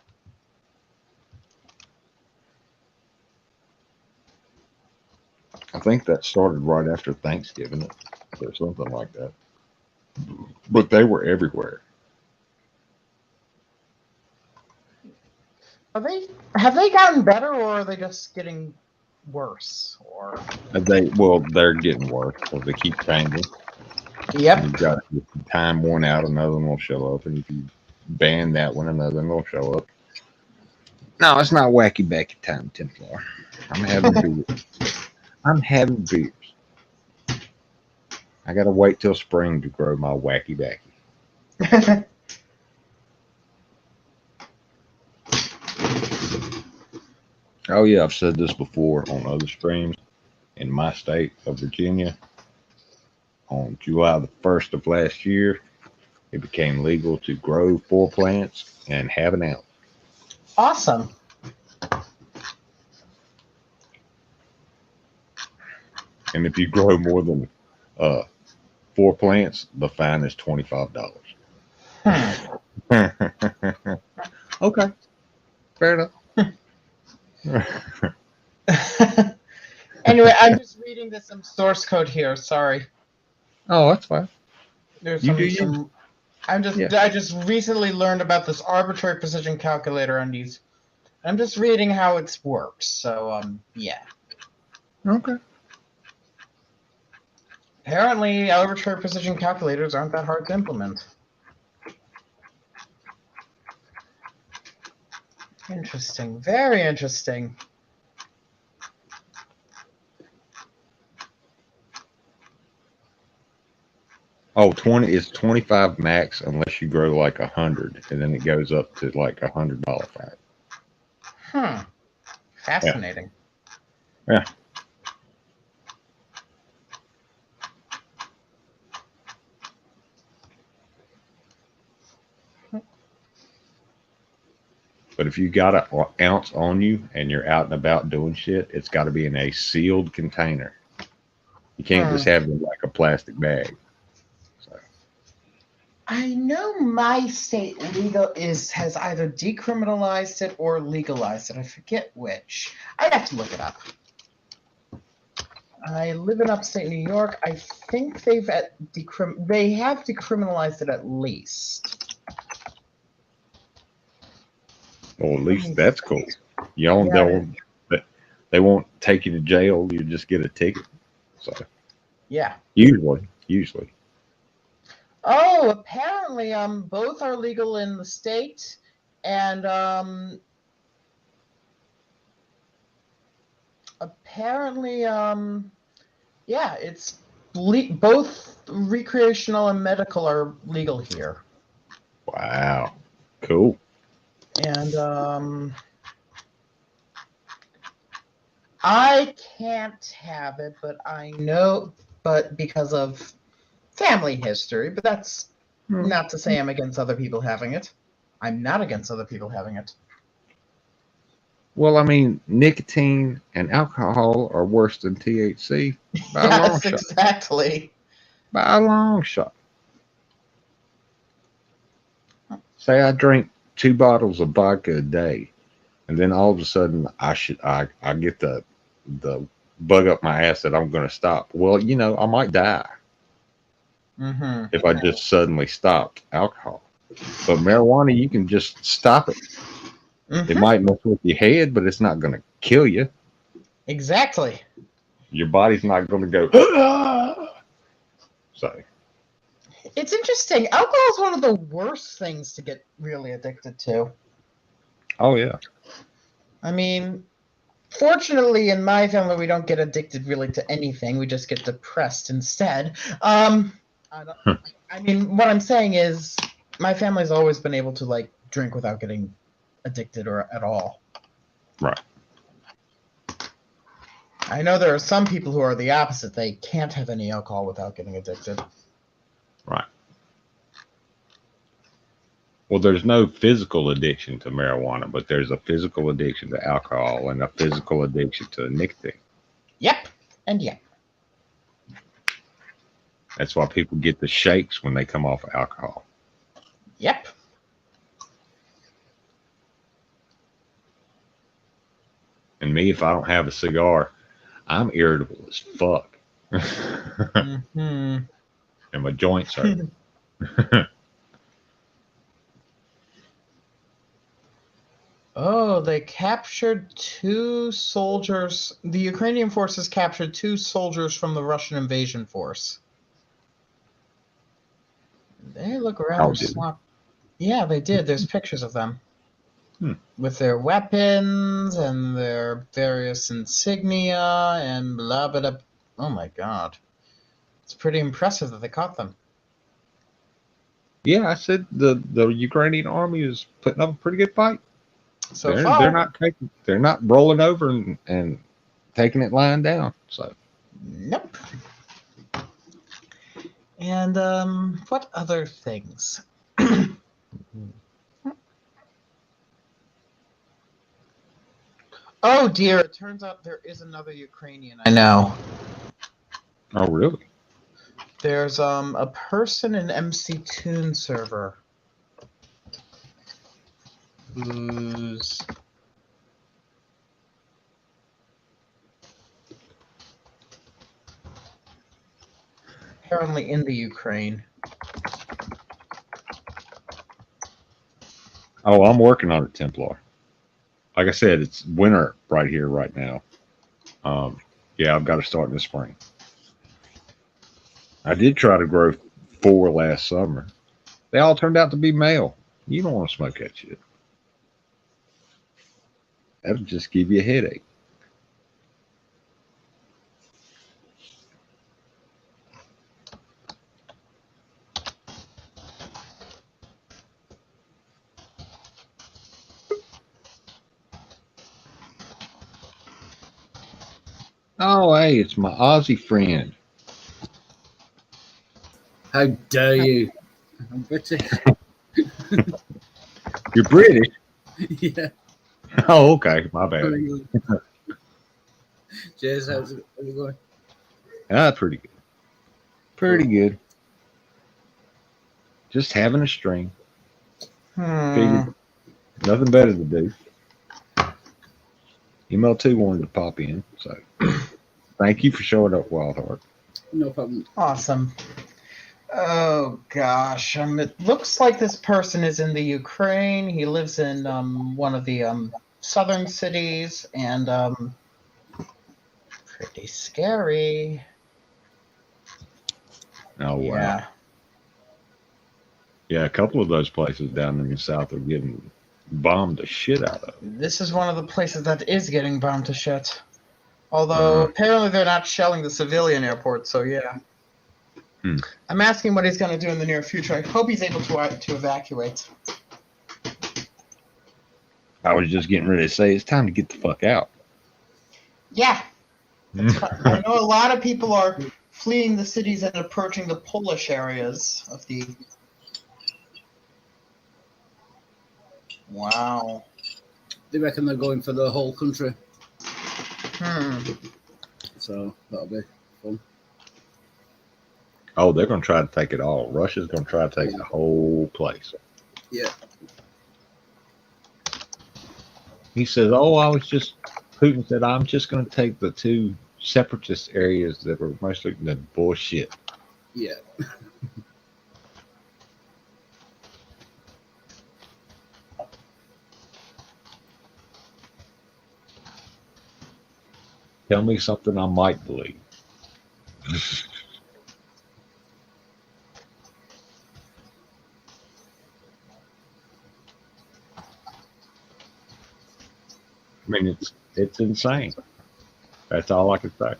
I think that started right after Thanksgiving or something like that. But they were everywhere. Have they gotten better, or are they just getting worse? Or They're getting worse because they keep changing. yep. You've got time one out, another one will show up, and if you ban that one, another one will show up. No, it's not wacky backy time, Templar. I'm having beers. I'm having beers. I gotta wait till spring to grow my wacky backy. Oh yeah, I've said this before on other streams. In my state of Virginia, on July the 1st of last year, it became legal to grow 4 plants and have an ounce. Awesome. And if you grow more than 4 plants, the fine is $25. Okay, fair enough. Anyway, I'm just reading some source code here. Sorry. Oh, that's fine. There's You do you. some. I just recently learned about this arbitrary precision calculator on these. I'm just reading how it works. So yeah. Okay. Apparently, arbitrary precision calculators aren't that hard to implement. Interesting. Very interesting. Oh, 20 is 25 max unless you grow like 100, and then it goes up to like $100 fine. Fascinating. Yeah. But if you got an ounce on you and you're out and about doing shit, it's got to be in a sealed container. You can't just have it in like a plastic bag. So. I know my state has either decriminalized it or legalized it. I forget which. I'd have to look it up. I live in upstate New York. I think they have decriminalized it at least. Well, at least that's cool. You don't, they won't take you to jail. You just get a ticket. So yeah. Usually. Oh, apparently, both are legal in the state, and apparently, yeah, it's both recreational and medical are legal here. Wow, cool. And I can't have it, but I know, but because of family history, but that's not to say I'm against other people having it. I'm not against other people having it. Well, I mean, nicotine and alcohol are worse than THC by a long shot. Exactly. By a long shot. Say I drink 2 bottles of vodka a day. And then all of a sudden, I get the bug up my ass that I'm going to stop. Well, I might die Mm-hmm. if I just suddenly stopped alcohol. But marijuana, you can just stop it. It Mm-hmm. might mess with your head, but it's not going to kill you. Exactly. Your body's not going to go. "Ah!" So, It's interesting. Alcohol is one of the worst things to get really addicted to. oh yeah, I mean, fortunately, in my family, we don't get addicted really to anything. We just get depressed instead. I mean, what I'm saying is, my family's always been able to like drink without getting addicted or at all. right. I know there are some people who are the opposite. They can't have any alcohol without getting addicted. Right. Well, there's no physical addiction to marijuana, but there's a physical addiction to alcohol and a physical addiction to nicotine. Yep, and yep. That's why people get the shakes when they come off of alcohol. Yep. And me, if I don't have a cigar, I'm irritable as fuck. Mm-hmm. And my joints hurt. Oh, they captured 2 soldiers. The Ukrainian forces captured 2 soldiers from the Russian invasion force. They look rather did they? sloppy. Yeah, they did. There's pictures of them. Hmm. With their weapons and their various insignia and blah, blah, blah. Oh my god. It's pretty impressive that they caught them. Yeah, I said the Ukrainian army is putting up a pretty good fight. So They're not rolling over and taking it lying down. So nope. And what other things? Oh dear, it turns out there is another Ukrainian I know. oh really? There's a person in MC Toon server who's apparently in the Ukraine. Oh, I'm working on it, Templar. Like I said, it's winter right here, right now. Yeah, I've got to start in the spring. I did try to grow 4 last summer. They all turned out to be male. You don't want to smoke that shit. That'll just give you a headache. Oh, hey, it's my Aussie friend. How dare you? I'm British. You're British? Yeah. Oh, okay. My bad. Cheers, how's it going? Ah, pretty good. Pretty good. Just having a stream. Figured nothing better to do. ML2 wanted to pop in, so thank you for showing up, Wildheart. No problem. Awesome. Oh gosh, it looks like this person is in the Ukraine. He lives in one of the southern cities, and pretty scary. Oh, wow. Yeah. Yeah, a couple of those places down in the south are getting bombed the shit out of. This is one of the places that is getting bombed to shit. Although apparently they're not shelling the civilian airport, so yeah. I'm asking what he's going to do in the near future. I hope he's able to evacuate. I was just getting ready to say it's time to get the fuck out. Yeah. I know a lot of people are fleeing the cities and approaching the Polish areas of the... Wow. They reckon they're going for the whole country. So that'll be fun. Oh, they're going to try to take it all. Russia's going to try to take the whole place. Yeah. He says, "Oh, I was just." Putin said, "I'm just going to take the two separatist areas that were mostly the bullshit." Yeah. Tell me something I might believe. I mean, it's insane. That's all I can say.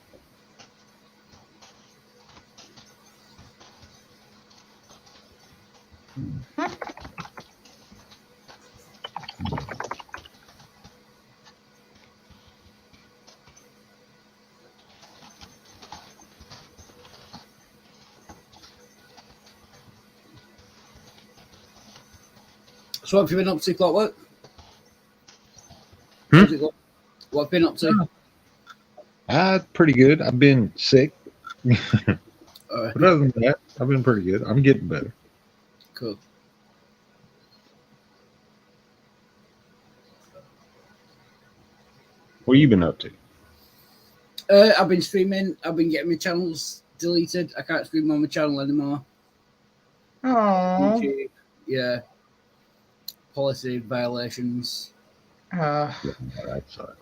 So what have you been up to, Clockwork? Hmm? How's it going? What have you been up to? Pretty good. I've been sick, but All right. other than that, I've been pretty good. I'm getting better. Cool. What have you been up to? I've been streaming. I've been getting my channels deleted. I can't stream on my channel anymore. Oh. YouTube. Yeah. Policy violations. Uh, That sucks.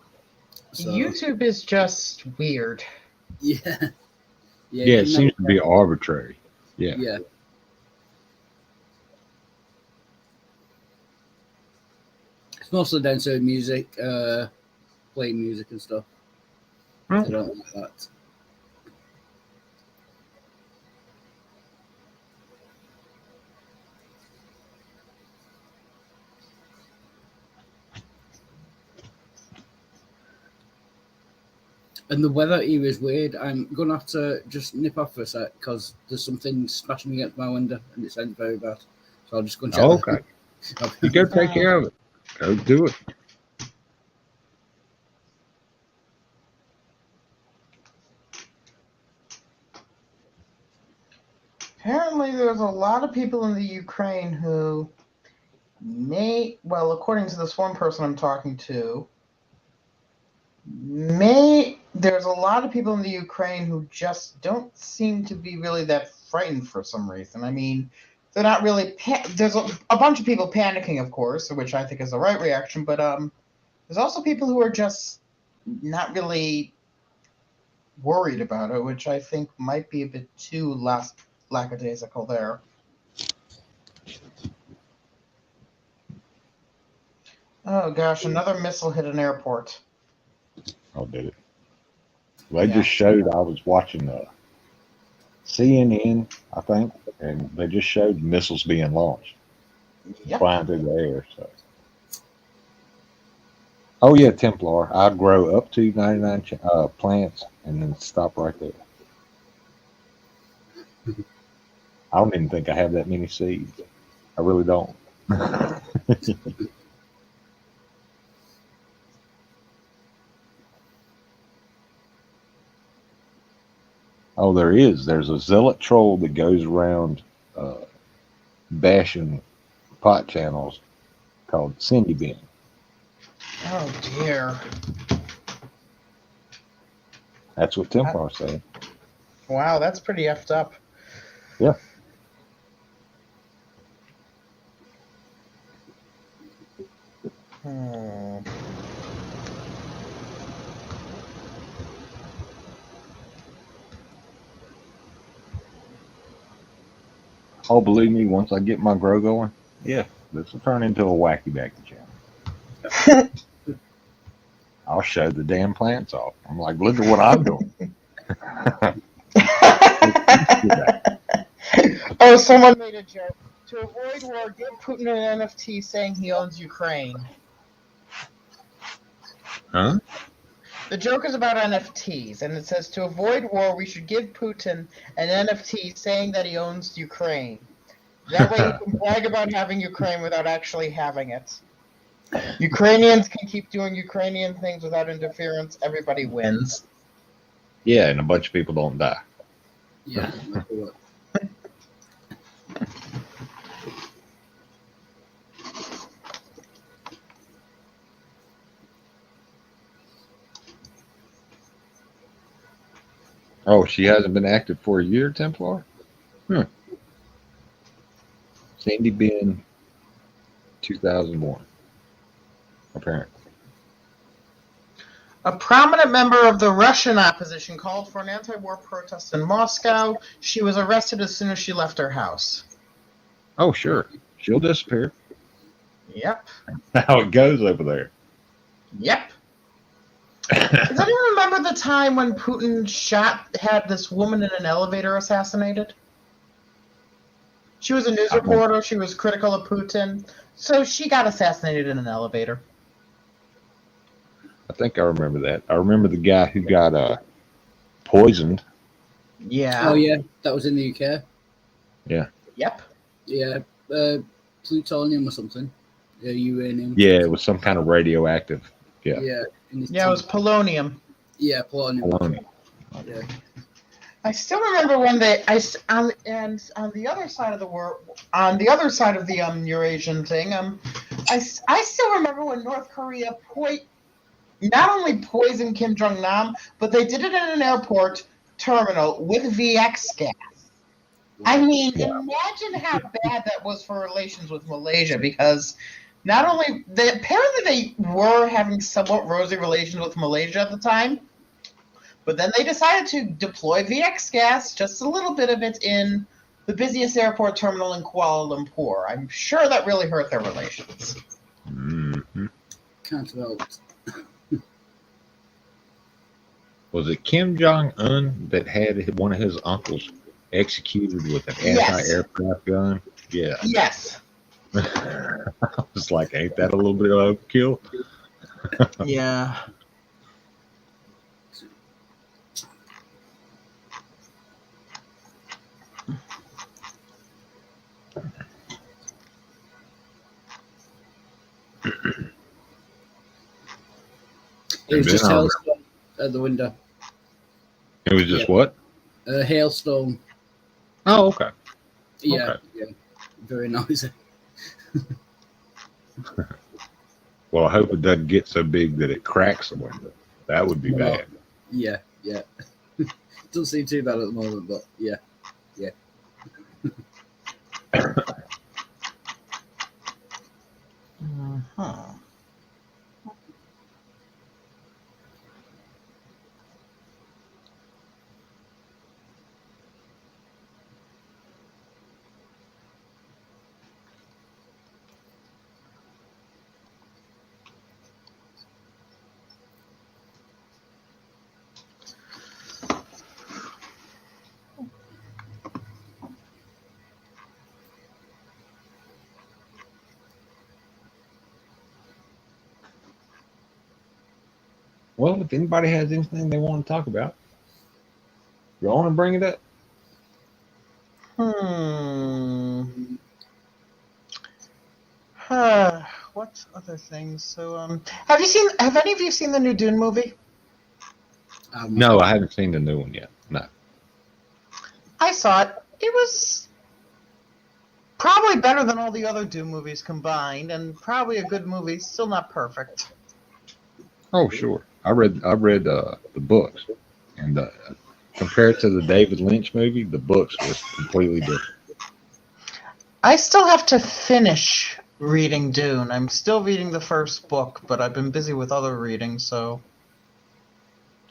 So, YouTube is just weird. yeah. Yeah. Yeah, you it can seems never- to be arbitrary. Yeah. Yeah. It's mostly down to music, playing music and stuff. Hmm. I don't like that. And the weather here is weird. I'm gonna have to just nip off for a sec because there's something smashing against my window and it sounds very bad. So I'll just go and check. Okay. You go take care of it. Go do it. Apparently, there's a lot of people in the Ukraine who according to this one person I'm talking to, there's a lot of people in the Ukraine who just don't seem to be really that frightened for some reason. I mean, they're not really. There's a bunch of people panicking, of course, which I think is the right reaction. But there's also people who are just not really worried about it, which I think might be a bit too lackadaisical there. Oh gosh, another missile hit an airport. Oh, did it? They Yeah. just showed. I was watching CNN, I think, and they just showed missiles being launched, Yep. flying through the air. So. Oh yeah, Templar. I'd grow up to 99 plants and then stop right there. I don't even think I have that many seeds. I really don't. Oh, there is. There's a zealot troll that goes around bashing pot channels called Cindy Bin. Oh dear. That's what Templar said. Wow, that's pretty effed up. Yeah. Oh, believe me, once I get my grow going, yeah, this will turn into a wacky backy channel. I'll show the damn plants off. I'm like, look at what I'm doing. Oh, someone made a joke. To avoid war, give Putin an NFT saying he owns Ukraine. Huh? The joke is about NFTs, and it says to avoid war, we should give Putin an NFT saying that he owns Ukraine. That way he can brag about having Ukraine without actually having it. Ukrainians can keep doing Ukrainian things without interference. Everybody wins. Yeah, and a bunch of people don't die. Yeah. Oh, she hasn't been active for a year, Templar? Sandy Ben, 2001, apparently. A prominent member of the Russian opposition called for an anti-war protest in Moscow. She was arrested as soon as she left her house. Oh, sure. She'll disappear. Yep. How it goes over there. Yep. Does anyone remember the time when Putin had this woman in an elevator assassinated? She was a news reporter. She was critical of Putin. So she got assassinated in an elevator. I think I remember that. I remember the guy who got poisoned. Yeah. Oh yeah, that was in the UK. Yeah. Yep. Yeah, plutonium or something. Uranium. Yeah, it was some kind of radioactive. Yeah. Yeah. Yeah, it was polonium. Yeah, polonium. Polonium. Yeah. I still remember when on the other side of the world, on the other side of the Eurasian thing, I still remember when North Korea not only poisoned Kim Jong Nam, but they did it in an airport terminal with VX gas. I mean, imagine how bad that was for relations with Malaysia, because not only apparently they were having somewhat rosy relations with Malaysia at the time. But then they decided to deploy VX gas, just a little bit of it, in the busiest airport terminal in Kuala Lumpur. I'm sure that really hurt their relations. Mm-hmm. Can't have helped. Was it Kim Jong Un that had one of his uncles executed with an anti-aircraft gun? Yeah. Yes. I was like, ain't that a little bit of overkill? Yeah. It was just hailstone at the window. It was just what? Hailstone. Oh, okay. Yeah, Okay. yeah. Very noisy. Well, I hope it doesn't get so big that it cracks the window. That would be bad. Yeah, yeah. Doesn't seem too bad at the moment, but yeah, yeah. Uh-huh. Well, if anybody has anything they want to talk about, you want to bring it up? What other things? So, have any of you seen the new Dune movie? No, I haven't seen the new one yet. No. I saw it. It was probably better than all the other Dune movies combined, and probably a good movie. Still not perfect. Oh, sure. I read the books, and compared to the David Lynch movie, the books was completely different. I still have to finish reading Dune. I'm still reading the first book, but I've been busy with other reading, so.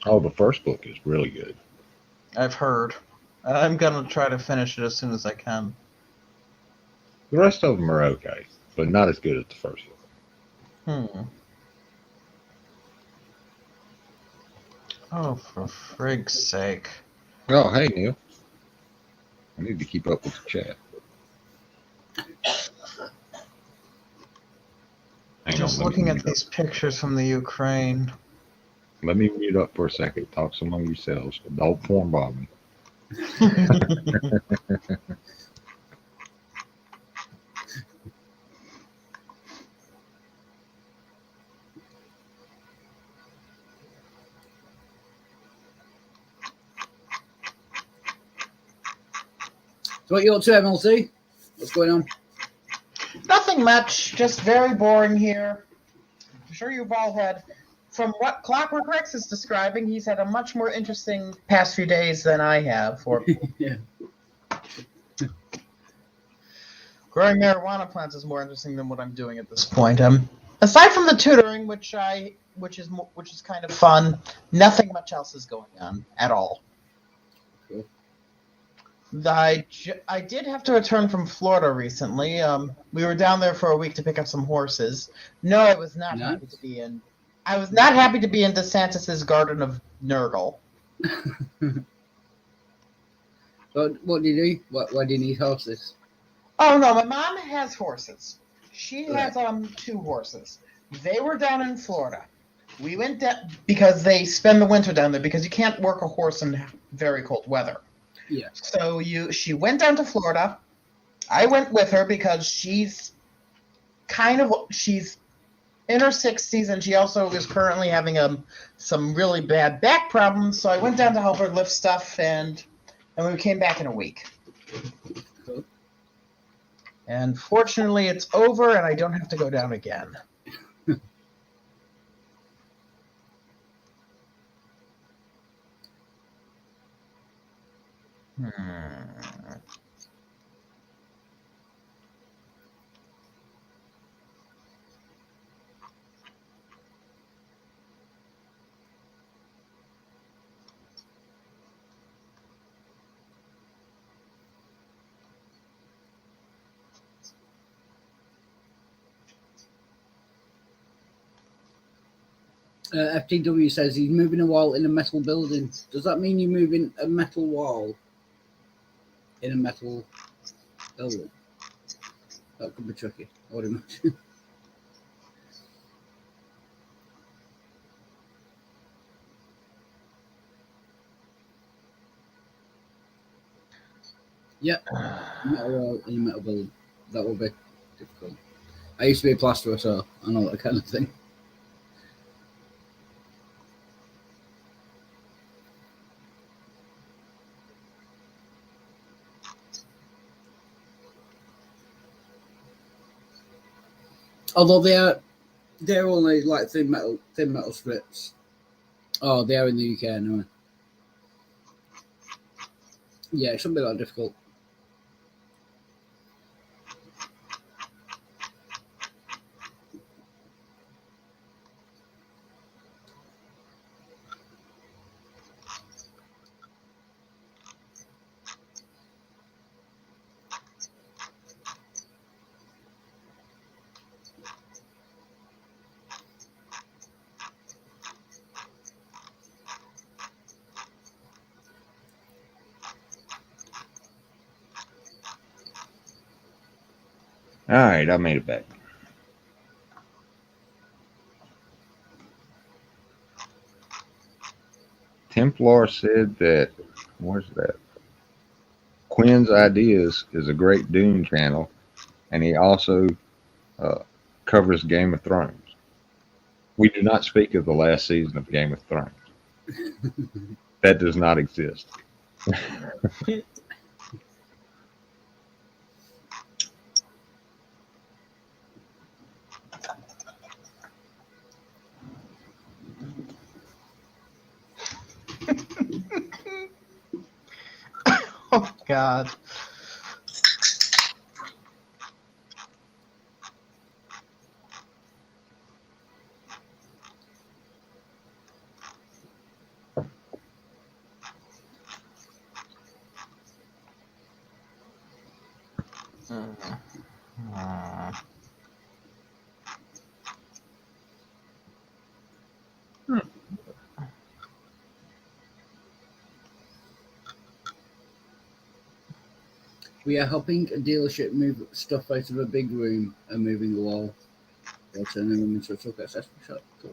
Oh, the first book is really good. I've heard. I'm gonna try to finish it as soon as I can. The rest of them are okay, but not as good as the first one. Oh, for frig's sake. Oh, hey, Neil. I need to keep up with the chat. Just looking at these pictures from the Ukraine. Let me mute up for a second. Talk among yourselves. Don't form bomb me. So what you up to, MLC? What's going on? Nothing much. Just very boring here. I'm sure you've all had from what Clockwork Rex is describing, he's had a much more interesting past few days than I have. Or Yeah. growing marijuana plants is more interesting than what I'm doing at this point. Aside from the tutoring, which is kind of fun, nothing much else is going on at all. Cool. I did have to return from Florida recently. We were down there for a week to pick up some horses. No, I was not Nice. happy to be in. I was not happy to be in DeSantis's Garden of Nurgle. What did he? Why do you need horses? Oh no, my mom has horses. She Right. has 2 horses. They were down in Florida. We went down because they spend the winter down there because you can't work a horse in very cold weather. Yeah. So she went down to Florida. I went with her because she's in her 60s and she also is currently having some really bad back problems. So I went down to help her lift stuff and we came back in a week. Cool. And fortunately, it's over and I don't have to go down again. FTW says he's moving a wall in a metal building. Does that mean you're moving a metal wall in a metal building? That could be tricky, I would imagine. Yep, metal wall in a metal building. That will be difficult. I used to be a plasterer, so I know that kind of thing. Although they're only like thin metal strips. Oh, they are in the UK anyway. Yeah, it shouldn't be that difficult. All right, I made it back. Templar said that, where's that? Quinn's Ideas is a great Dune channel, and he also covers Game of Thrones. We do not speak of the last season of Game of Thrones. That does not exist. Oh, God. We are helping a dealership move stuff out of a big room and moving the wall. While turning them into a truck accessory shop. Cool.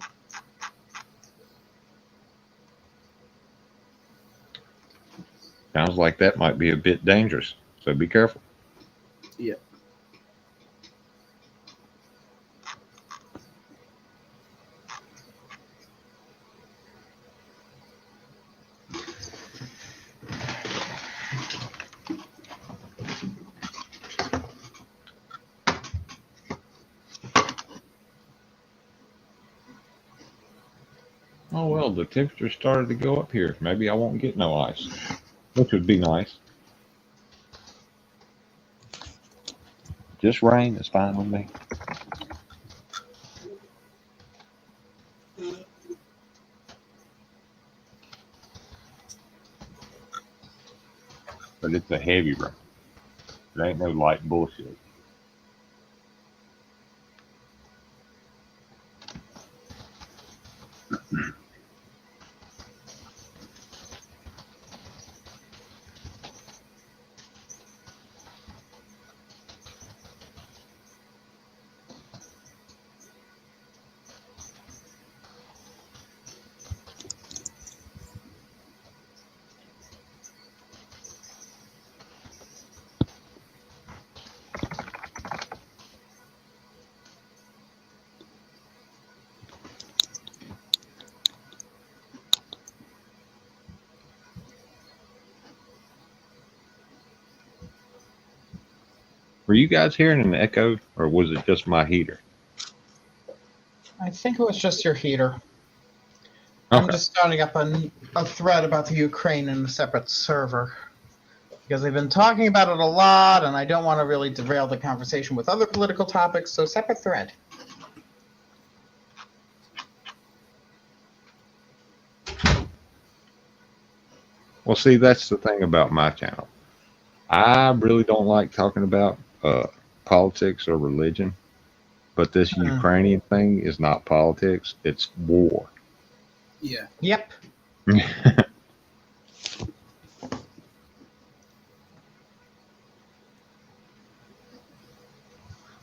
Sounds like that might be a bit dangerous, so be careful. Yeah. Oh, well, the temperature started to go up here. Maybe I won't get no ice, which would be nice. Just rain is fine with me. But it's a heavy rain. It ain't no light bullshit. Were you guys hearing an echo, or was it just my heater? I think it was just your heater. I'm Okay. just starting up a thread about the Ukraine in a separate server. Because they've been talking about it a lot, and I don't want to really derail the conversation with other political topics, so separate thread. Well, see, that's the thing about my channel. I really don't like talking about politics or religion, but this Ukrainian thing is not politics, it's war. Yeah. Yep.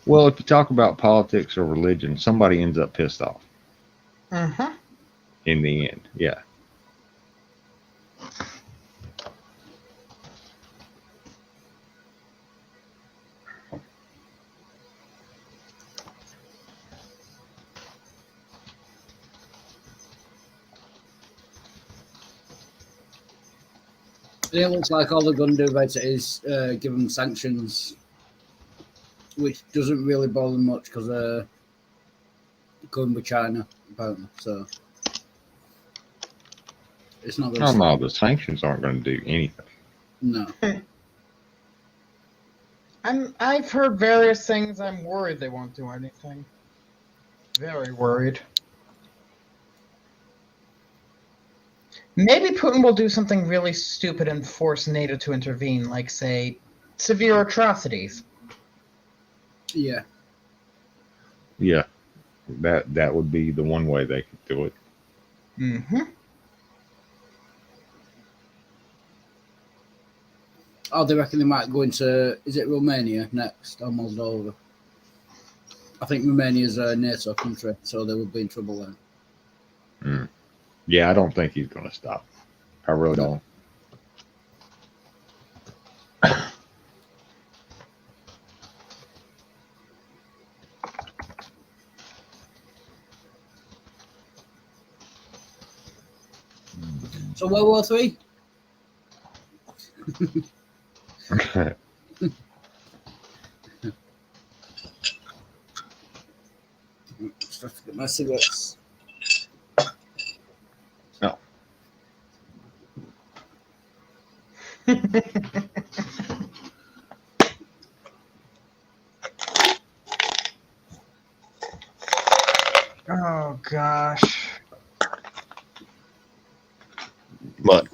Well, if you talk about politics or religion, somebody ends up pissed off Mm-hmm. in the end. Yeah. It looks like all they're going to do about it is give them sanctions, which doesn't really bother them much because they're going with China, apparently. So it's not going to Oh, no, the sanctions aren't going to do anything. No. I've heard various things. I'm worried they won't do anything. Very worried. Maybe Putin will do something really stupid and force NATO to intervene, like, say, severe atrocities. Yeah. Yeah. That would be the one way they could do it. Mm-hmm. Oh, they reckon they might go into, is it Romania next or Moldova? I think Romania's a NATO country, so they would be in trouble then. Mm. Yeah, I don't think he's going to stop. I really don't. So World War III? Just have to get my cigarettes. No. Oh gosh. But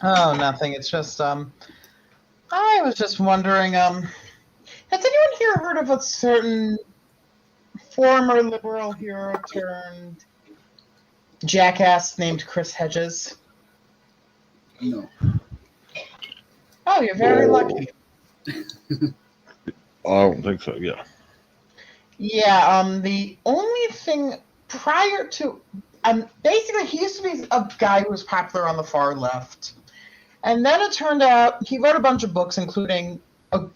Oh, nothing. It's just I was just wondering has anyone here heard of a certain former liberal hero turned jackass named Chris Hedges? No. Oh, you're very lucky. I don't think so. Yeah. Yeah, the only thing prior to basically he used to be a guy who was popular on the far left. And then it turned out he wrote a bunch of books, including a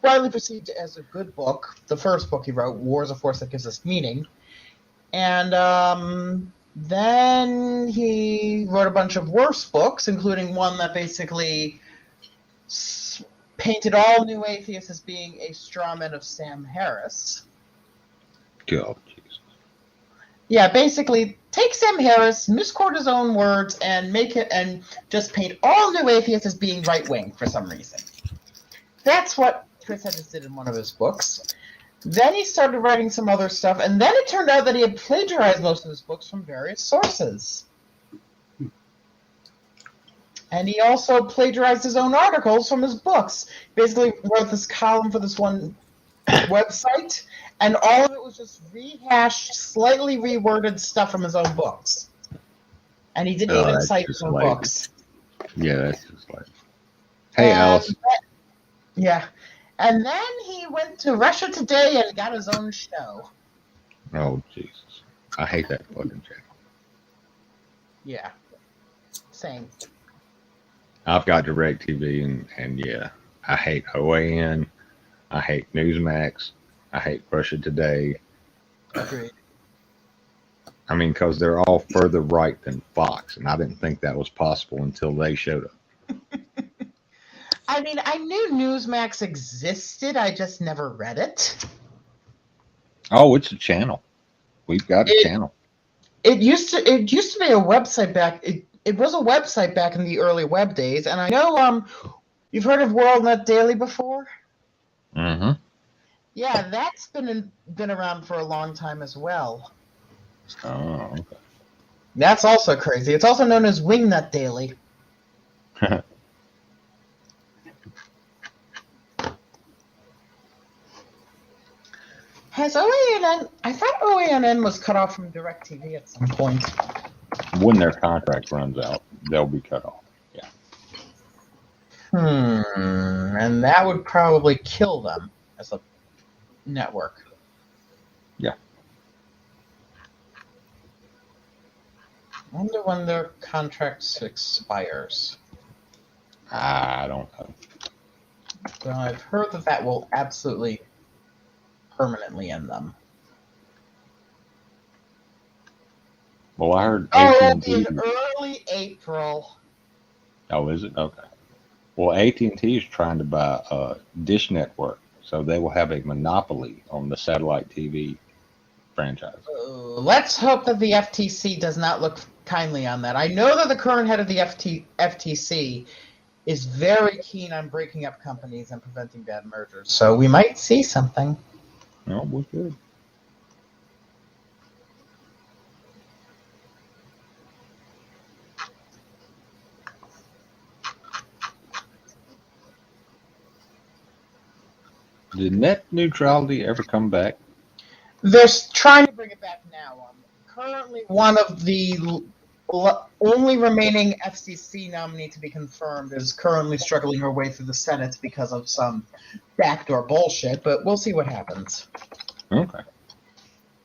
widely perceived as a good book. The first book he wrote, War is a Force That Gives Us Meaning. And then he wrote a bunch of worse books, including one that basically painted all new atheists as being a strawman of Sam Harris. God, Jesus. Yeah, basically take Sam Harris, misquote his own words, and make it and just paint all new atheists as being right wing for some reason. That's what Chris Hedges did in one of his books. Then he started writing some other stuff, and then it turned out that he had plagiarized most of his books from various sources. And he also plagiarized his own articles from his books. Basically wrote this column for this one website, and all of it was just rehashed, slightly reworded stuff from his own books. And he didn't even cite his own books. Yeah, that's just like... Hey, Alice. Yeah. And then he went to Russia Today and got his own show. Oh, Jesus. I hate that fucking channel. Yeah. Same. I've got DirecTV, and yeah, I hate OAN. I hate Newsmax. I hate Russia Today. Agreed. I mean, because they're all further right than Fox, and I didn't think that was possible until they showed up. I mean, I knew Newsmax existed. I just never read it. Oh, it's a channel. We've got a channel. It used to be a website back. It was a website back in the early web days, and I know you've heard of WorldNet Daily before. Mm-hmm. Yeah, that's been around for a long time as well. Oh, okay. That's also crazy. It's also known as Wingnut Daily. Has OANN... I thought OANN was cut off from DirecTV at some point. When their contract runs out, they'll be cut off. Yeah. And that would probably kill them as a network. Yeah. I wonder when their contract expires. I don't know. Well, I've heard that will absolutely permanently end them. Well, I heard it'll AT&T... be in early April. Oh, is it? Okay. Well, AT&T is trying to buy Dish Network, so they will have a monopoly on the satellite TV franchise. Let's hope that the FTC does not look kindly on that. I know that the current head of the FTC is very keen on breaking up companies and preventing bad mergers, so we might see something. No, we're good. Did net neutrality ever come back? They're trying to bring it back now. Currently, one of the only remaining FCC nominee to be confirmed is currently struggling her way through the Senate because of some backdoor bullshit, but we'll see what happens. Okay.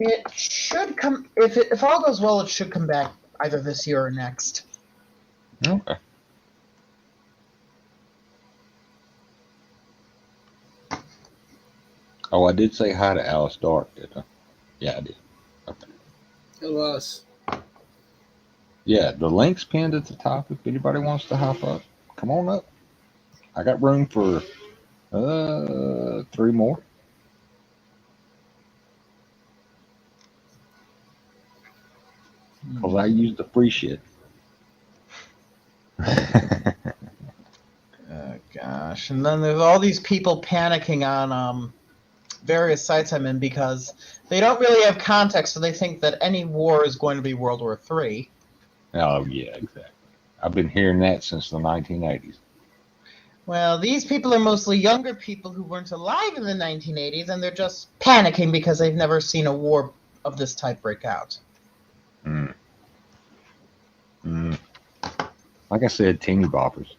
It should come, if all goes well, it should come back either this year or next. Okay. Oh, I did say hi to Alice Dark, didn't I? Yeah, I did. Okay. Hello, us. Yeah, the link's pinned at the top if anybody wants to hop up. Come on up. I got room for 3 more. Because I use the free shit. Oh, gosh. And then there's all these people panicking on various sites I'm in because they don't really have context, so they think that any war is going to be World War III. Oh, yeah, exactly. I've been hearing that since the 1980s. Well, these people are mostly younger people who weren't alive in the 1980s, and they're just panicking because they've never seen a war of this type break out. Like I said, teeny boppers.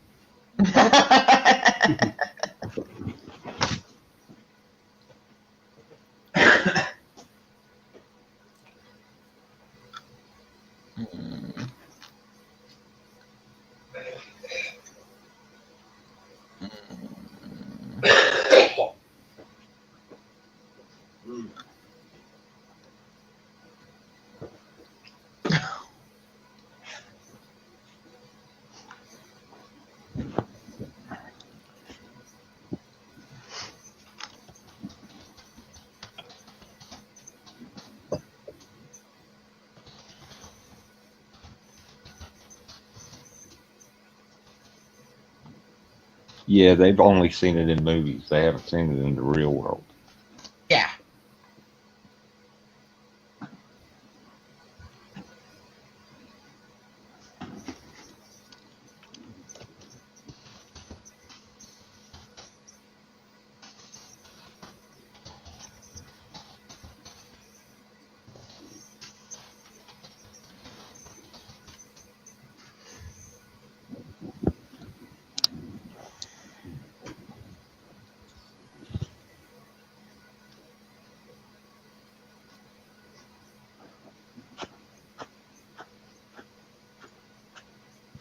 Yeah, they've only seen it in movies. They haven't seen it in the real world. Yeah.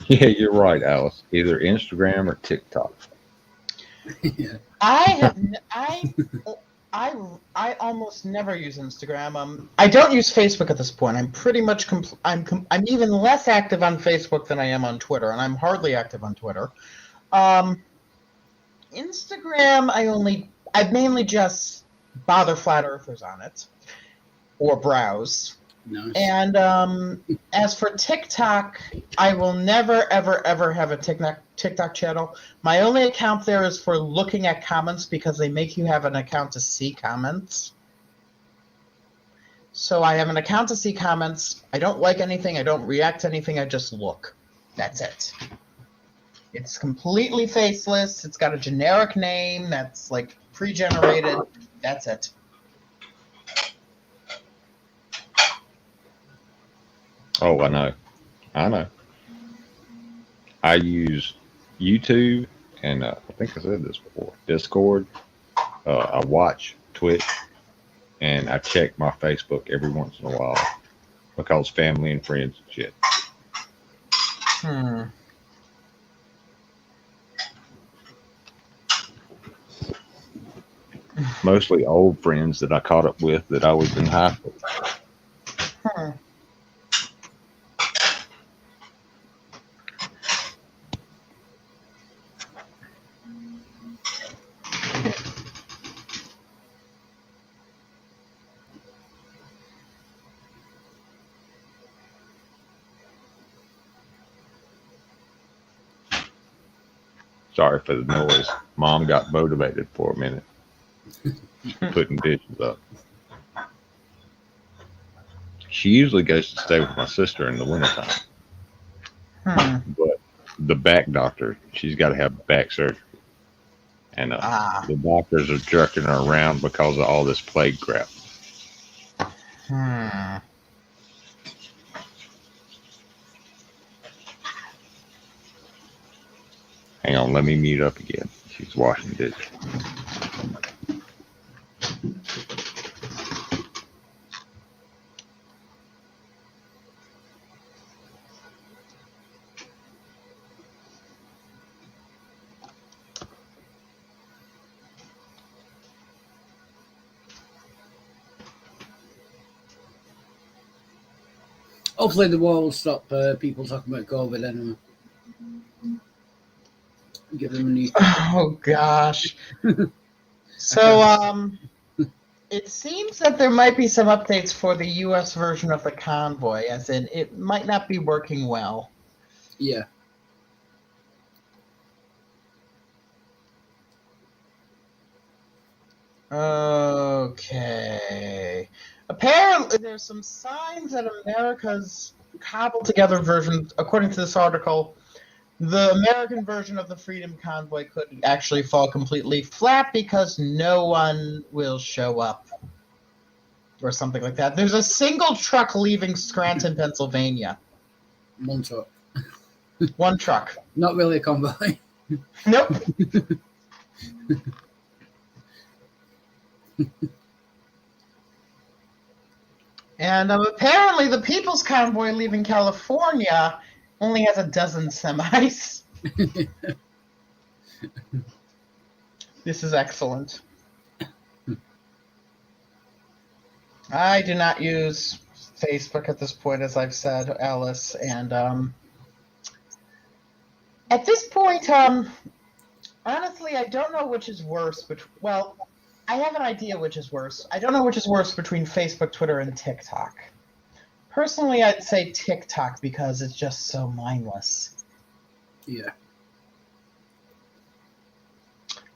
Yeah, you're right, Alice. Either Instagram or TikTok. Yeah. I have I almost never use Instagram. I don't use Facebook at this point. I'm pretty much I'm even less active on Facebook than I am on Twitter, and I'm hardly active on Twitter. Um, Instagram, I mainly just bother flat earthers on it or browse. Nice. And as for TikTok, I will never, ever, ever have a TikTok channel. My only account there is for looking at comments because they make you have an account to see comments. So I have an account to see comments. I don't like anything. I don't react to anything. I just look. That's it. It's completely faceless. It's got a generic name that's like pre-generated. That's it. Oh, I know. I know. I use YouTube and I think I said this before. Discord. I watch Twitch and I check my Facebook every once in a while because family and friends and shit. Hmm. Mostly old friends that I caught up with that I was in high school. Hmm. Sorry for the noise. Mom got motivated for a minute, putting dishes up. She usually goes to stay with my sister in the wintertime, Hmm. but the back doctor, she's got to have back surgery. And Ah. the doctors are jerking her around because of all this plague crap. Hmm. Hang on, let me mute up again. She's washing dishes. Hopefully the war will stop people talking about COVID anyway. Give them a new Oh gosh. So it seems that there might be some updates for the US version of the convoy, as in it might not be working well. Yeah. Okay. Apparently there's some signs that America's cobbled together version, according to this article, the American version of the Freedom Convoy could actually fall completely flat because no one will show up. Or something like that. There's a single truck leaving Scranton, Pennsylvania. One truck. One truck. Not really a convoy. Nope. And apparently the People's Convoy leaving California only has a dozen semis. This is excellent. I do not use Facebook at this point, as I've said, Alice, and at this point, honestly, I don't know which is worse. Well, I have an idea which is worse. I don't know which is worse between Facebook, Twitter, and TikTok. Personally, I'd say TikTok because it's just so mindless. Yeah.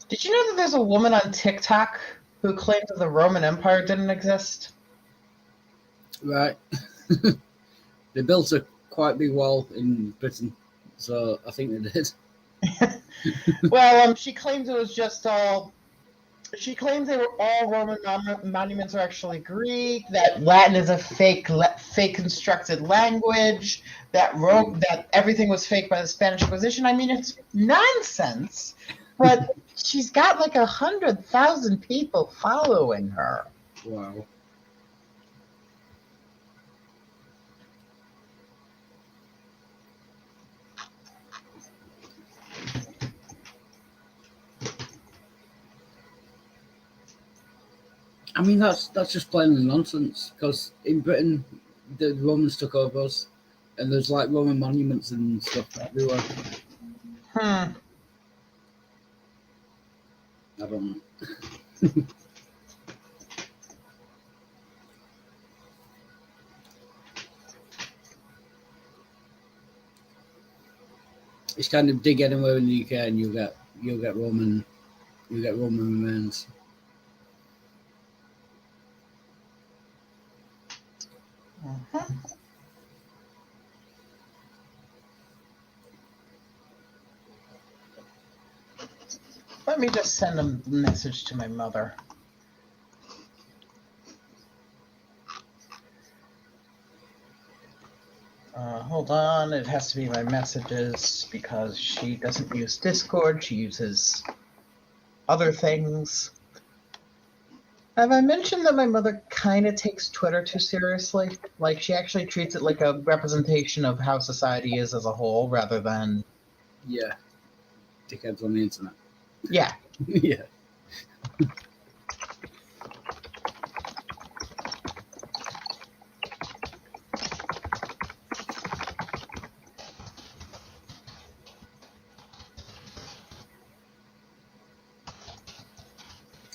Did you know that there's a woman on TikTok who claims that the Roman Empire didn't exist? Right. They built a quite big wall in Britain, so I think they did. Well, she claims it was just all. She claims they were all Roman monuments are actually Greek. That Latin is a fake constructed language. That everything was fake by the Spanish Inquisition. I mean, it's nonsense. But she's got like 100,000 people following her. Wow. I mean, that's just plain nonsense. Because in Britain, the Romans took over us, and there's like Roman monuments and stuff everywhere. I don't know. It's kind of dig anywhere in the UK, and you'll get Roman remains. Let me just send a message to my mother. Hold on, it has to be my messages because she doesn't use Discord, she uses other things. Have I mentioned that my mother kind of takes Twitter too seriously? Like, she actually treats it like a representation of how society is as a whole rather than... Yeah. Dickheads on the internet. Yeah. Yeah.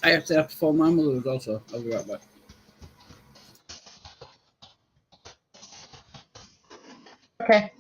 I actually have to phone my mother also. I'll be right back. Okay.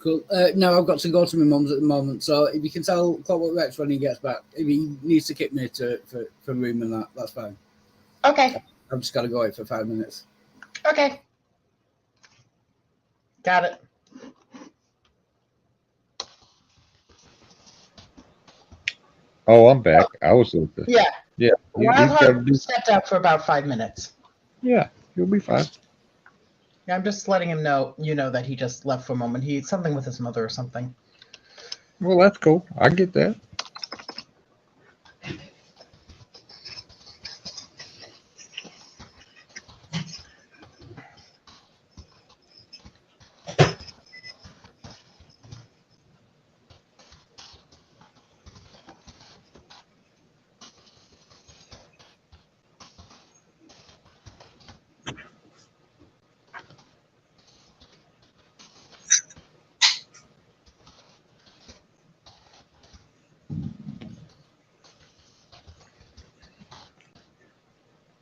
Cool. No, I've got to go to my mum's at the moment. So if you can tell Clockwork Rex when he gets back, if he needs to kick me for room and that's fine. Okay. I've just got to go out for 5 minutes. Okay. Got it. Oh, I'm back. I was with the... Yeah. Yeah. Wildheart stepped out for about 5 minutes. Yeah, you'll be fine. Yeah, I'm just letting him know, that he just left for a moment. He something with his mother or something. Well, that's cool. I get that.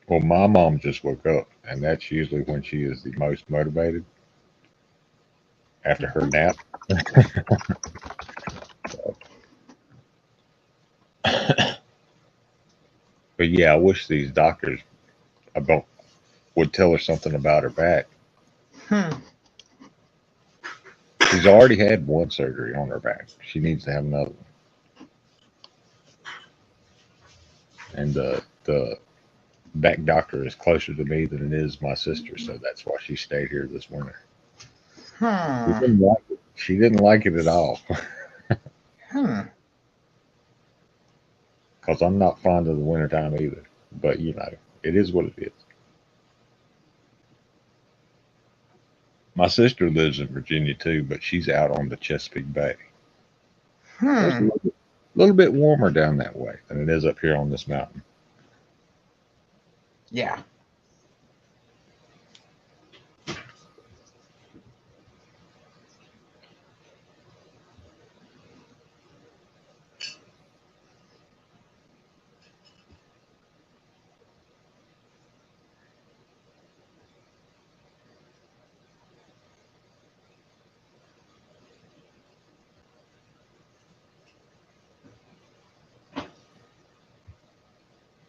Well, my mom just woke up, and that's usually when she is the most motivated after her nap. But yeah, I wish these doctors about would tell her something about her back. Hmm. She's already had one surgery on her back. She needs to have another one. And the back doctor is closer to me than it is my sister, so that's why she stayed here this winter. She Hmm. didn't like it. She didn't like it at all. Hmm. Because I'm not fond of the wintertime either. But it is what it is. My sister lives in Virginia too, but she's out on the Chesapeake Bay. So it's a Hmm. little bit warmer down that way than it is up here on this mountain. Yeah.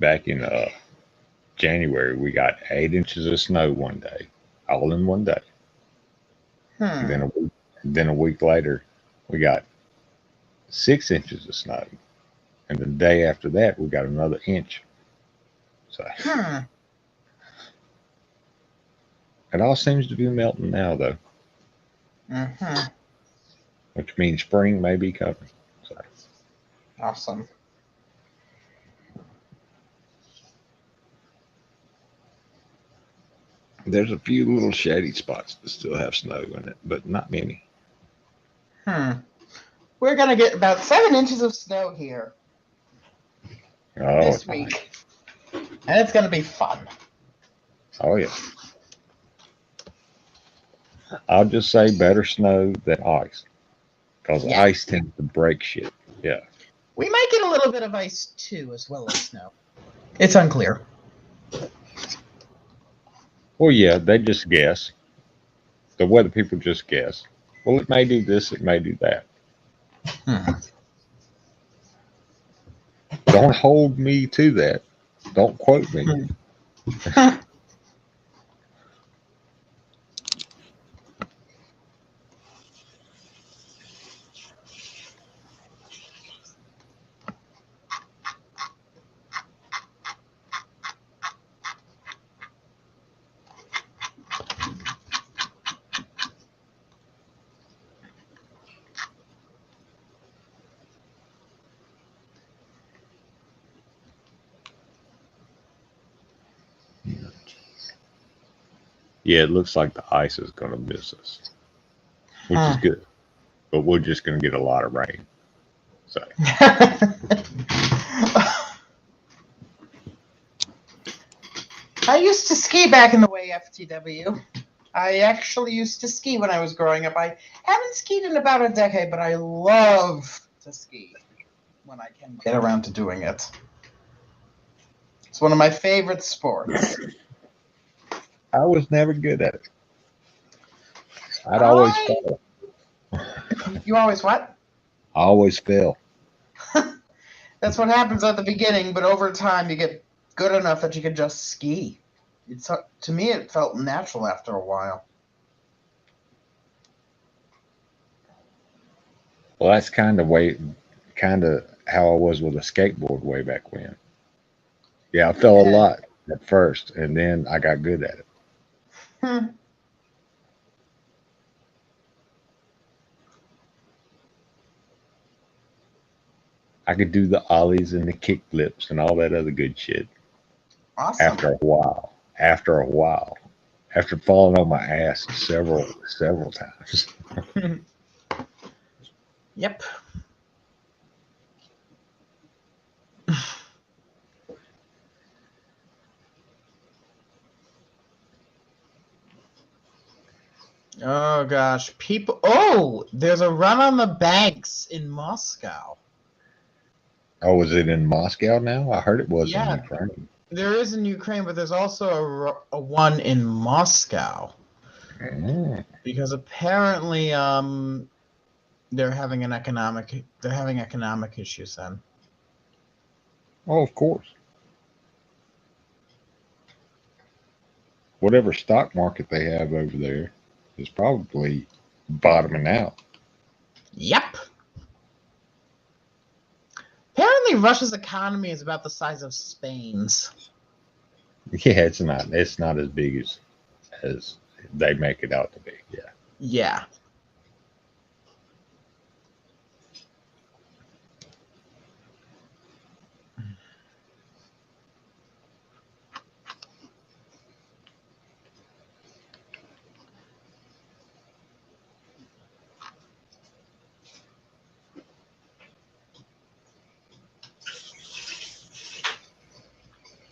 Back in January, we got 8 inches of snow one day, all in one day. And Hmm. then a week later, we got 6 inches of snow. And the day after that, we got another inch. So Hmm. it all seems to be melting now, though, Hmm. which means spring may be coming. So Awesome. there's a few little shady spots that still have snow in it, but not many. Hmm. We're gonna get about 7 inches of snow here Oh, this it's nice. week, and it's gonna be fun. Oh, yeah. I'll just say better snow than ice because Yeah. ice tends to break shit. Yeah. We might get a little bit of ice too, as well as snow. It's unclear. Well, yeah, they just guess. The weather people just guess. Well, it may do this, it may do that. Hmm. Don't hold me to that. Don't quote me. Yeah, it looks like the ice is going to miss us, which is good. But we're just going to get a lot of rain. So I used to ski back in the way, FTW. I actually used to ski when I was growing up. I haven't skied in about a decade, but I love to ski when I can get around to doing it. It's one of my favorite sports. I was never good at it. I'd always I fail. You always what? I always fail. That's what happens at the beginning, but over time you get good enough that you can just ski. It's to me it felt natural after a while. Well, that's kind of how I was with a skateboard way back when. Yeah, I fell a Yeah. lot at first, and then I got good at it. Hmm. I could do the ollies and the kick flips and all that other good shit Awesome. after a while. After a while. After falling on my ass several times. Yep. Oh gosh, people! Oh, there's a run on the banks in Moscow. Oh, was it in Moscow now? I heard it was in Yeah, Ukraine. there is in Ukraine, but there's also a one in Moscow Mm. because apparently they're having economic issues then. Oh, of course. whatever stock market they have over there is probably bottoming out. Yep. Apparently, Russia's economy is about the size of Spain's. Yeah, it's not. It's not as big as they make it out to be. Yeah. Yeah.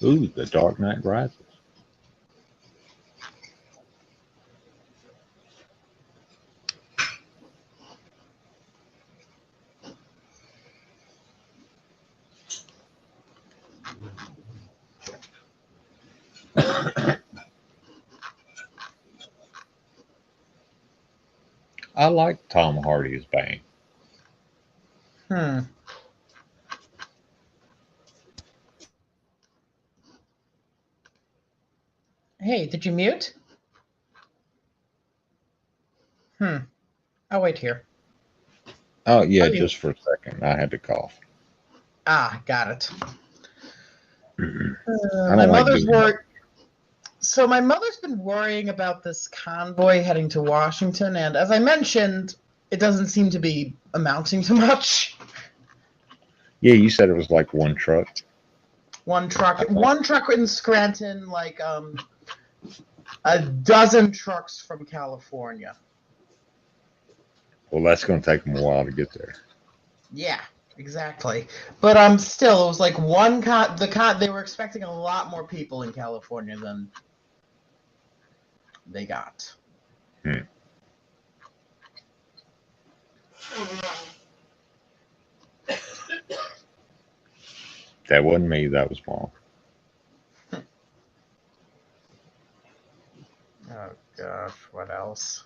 Ooh, The Dark Knight Rises. I like Tom Hardy as Bane. Hmm. Hey, did you mute? I'll wait here. Oh yeah, Okay. just for a second. I had to cough. Ah, got it. I My don't like mother's doing that. worried. So my mother's been worrying about this convoy heading to Washington, and as I mentioned, it doesn't seem to be amounting to much. Yeah, you said it was like one truck. One truck in Scranton, like a dozen trucks from California. Well, that's going to take them a while to get there. Yeah, exactly. But still, it was like one they were expecting a lot more people in California than they got. Hmm. That wasn't me. That was Mom. Oh gosh, what else?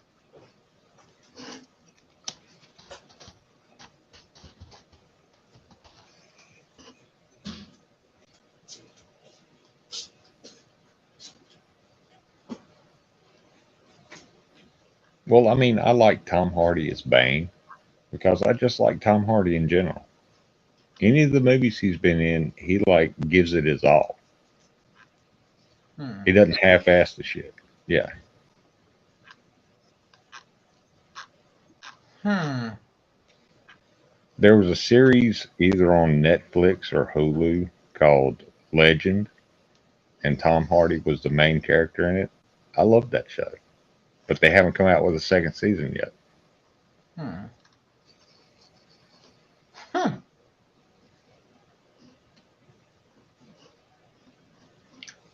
Well, I mean, I like Tom Hardy as Bane because I just like Tom Hardy in general. Any of the movies he's been in, he like gives it his all. Hmm. He doesn't half-ass the shit. Yeah. Hmm. There was a series either on Netflix or Hulu called Legend, and Tom Hardy was the main character in it. I love that show, but they haven't come out with a second season yet. Hmm. Hmm.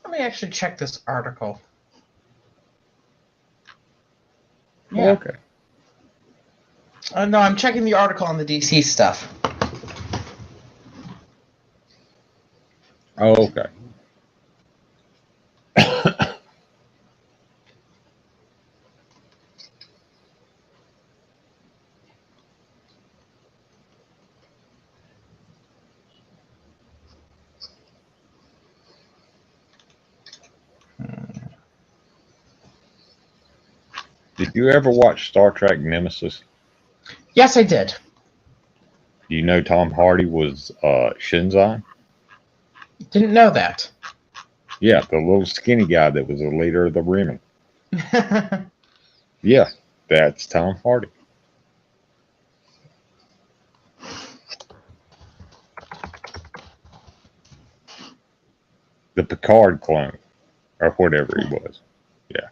Let me actually check this article. Oh, Yeah. okay. No, I'm checking the article on the DC stuff. Oh, okay. Did you ever watch Star Trek Nemesis? Yes, I did. Do you know Tom Hardy was Shinzon? Didn't know that. Yeah, the little skinny guy that was the leader of the Remen. Yeah, that's Tom Hardy. The Picard clone, or whatever he was. Yeah.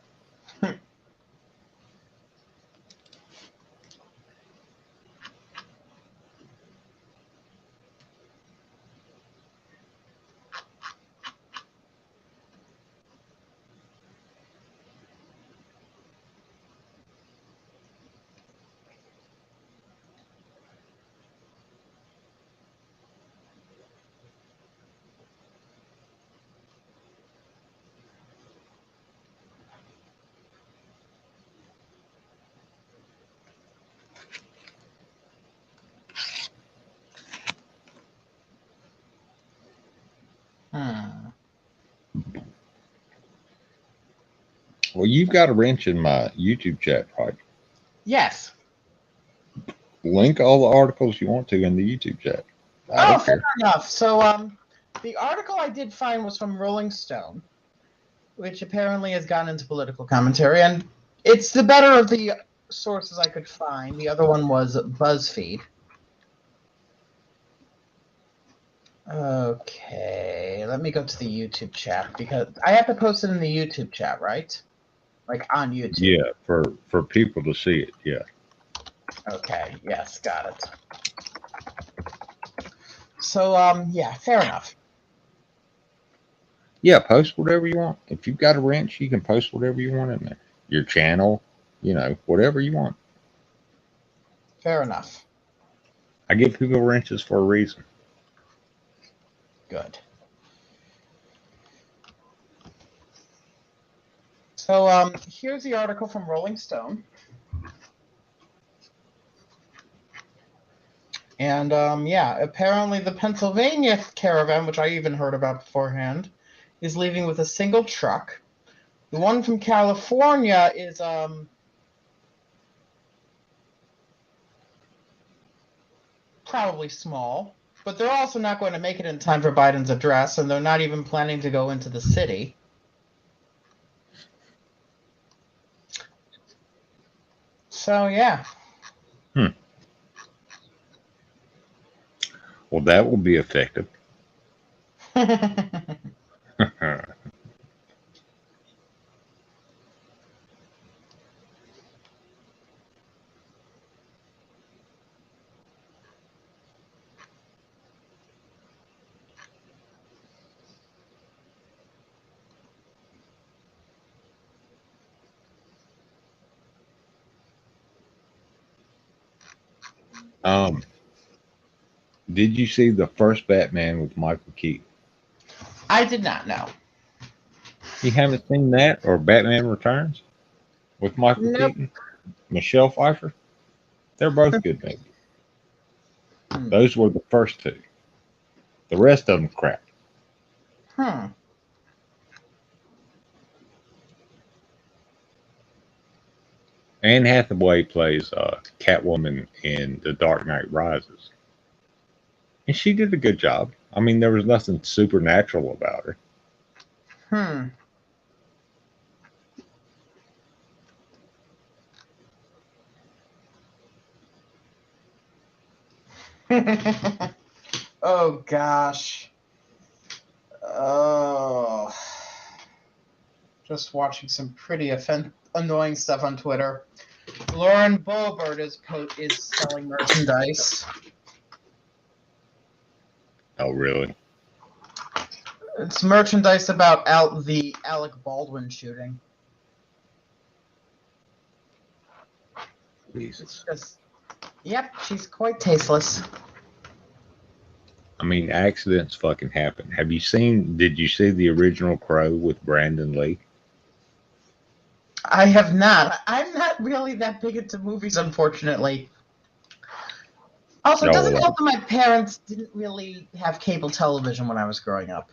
Well, you've got a wrench in my YouTube chat, right? Yes. Link all the articles you want to in the YouTube chat. I Oh, don't fair care. enough. So, the article I did find was from Rolling Stone, which apparently has gone into political commentary, and it's the better of the sources I could find. The other one was BuzzFeed. Okay, let me go to the YouTube chat because I have to post it in the YouTube chat, right? Like on YouTube. Yeah, for people to see it. Yeah. Okay, yes, got it. So, yeah, fair enough. Yeah, post whatever you want. If you've got a wrench, you can post whatever you want in there. Your channel, whatever you want. Fair enough. I give people wrenches for a reason. Good. So, here's the article from Rolling Stone. And, yeah, apparently the Pennsylvania caravan, which I even heard about beforehand, is leaving with a single truck. The one from California is, probably small, but they're also not going to make it in time for Biden's address, and they're not even planning to go into the city. So, yeah. Well, that will be effective. Did you see the first Batman with Michael Keaton? I did not know. You haven't seen that or Batman Returns with Michael Nope. Keaton, Michelle Pfeiffer? They're both good movies. Those were the first two. The rest of them crap. Anne Hathaway plays Catwoman in The Dark Knight Rises. And she did a good job. I mean, there was nothing supernatural about her. Oh, gosh. Oh. Just watching some pretty annoying stuff on Twitter. Lauren Boebert is selling merchandise. Oh, really? It's merchandise about the Alec Baldwin shooting. Jesus. It's just, yep, she's quite tasteless. I mean, accidents fucking happen. Did you see the original Crow with Brandon Lee? I have not. I'm not really that big into movies, unfortunately. Also, it doesn't help that my parents didn't really have cable television when I was growing up.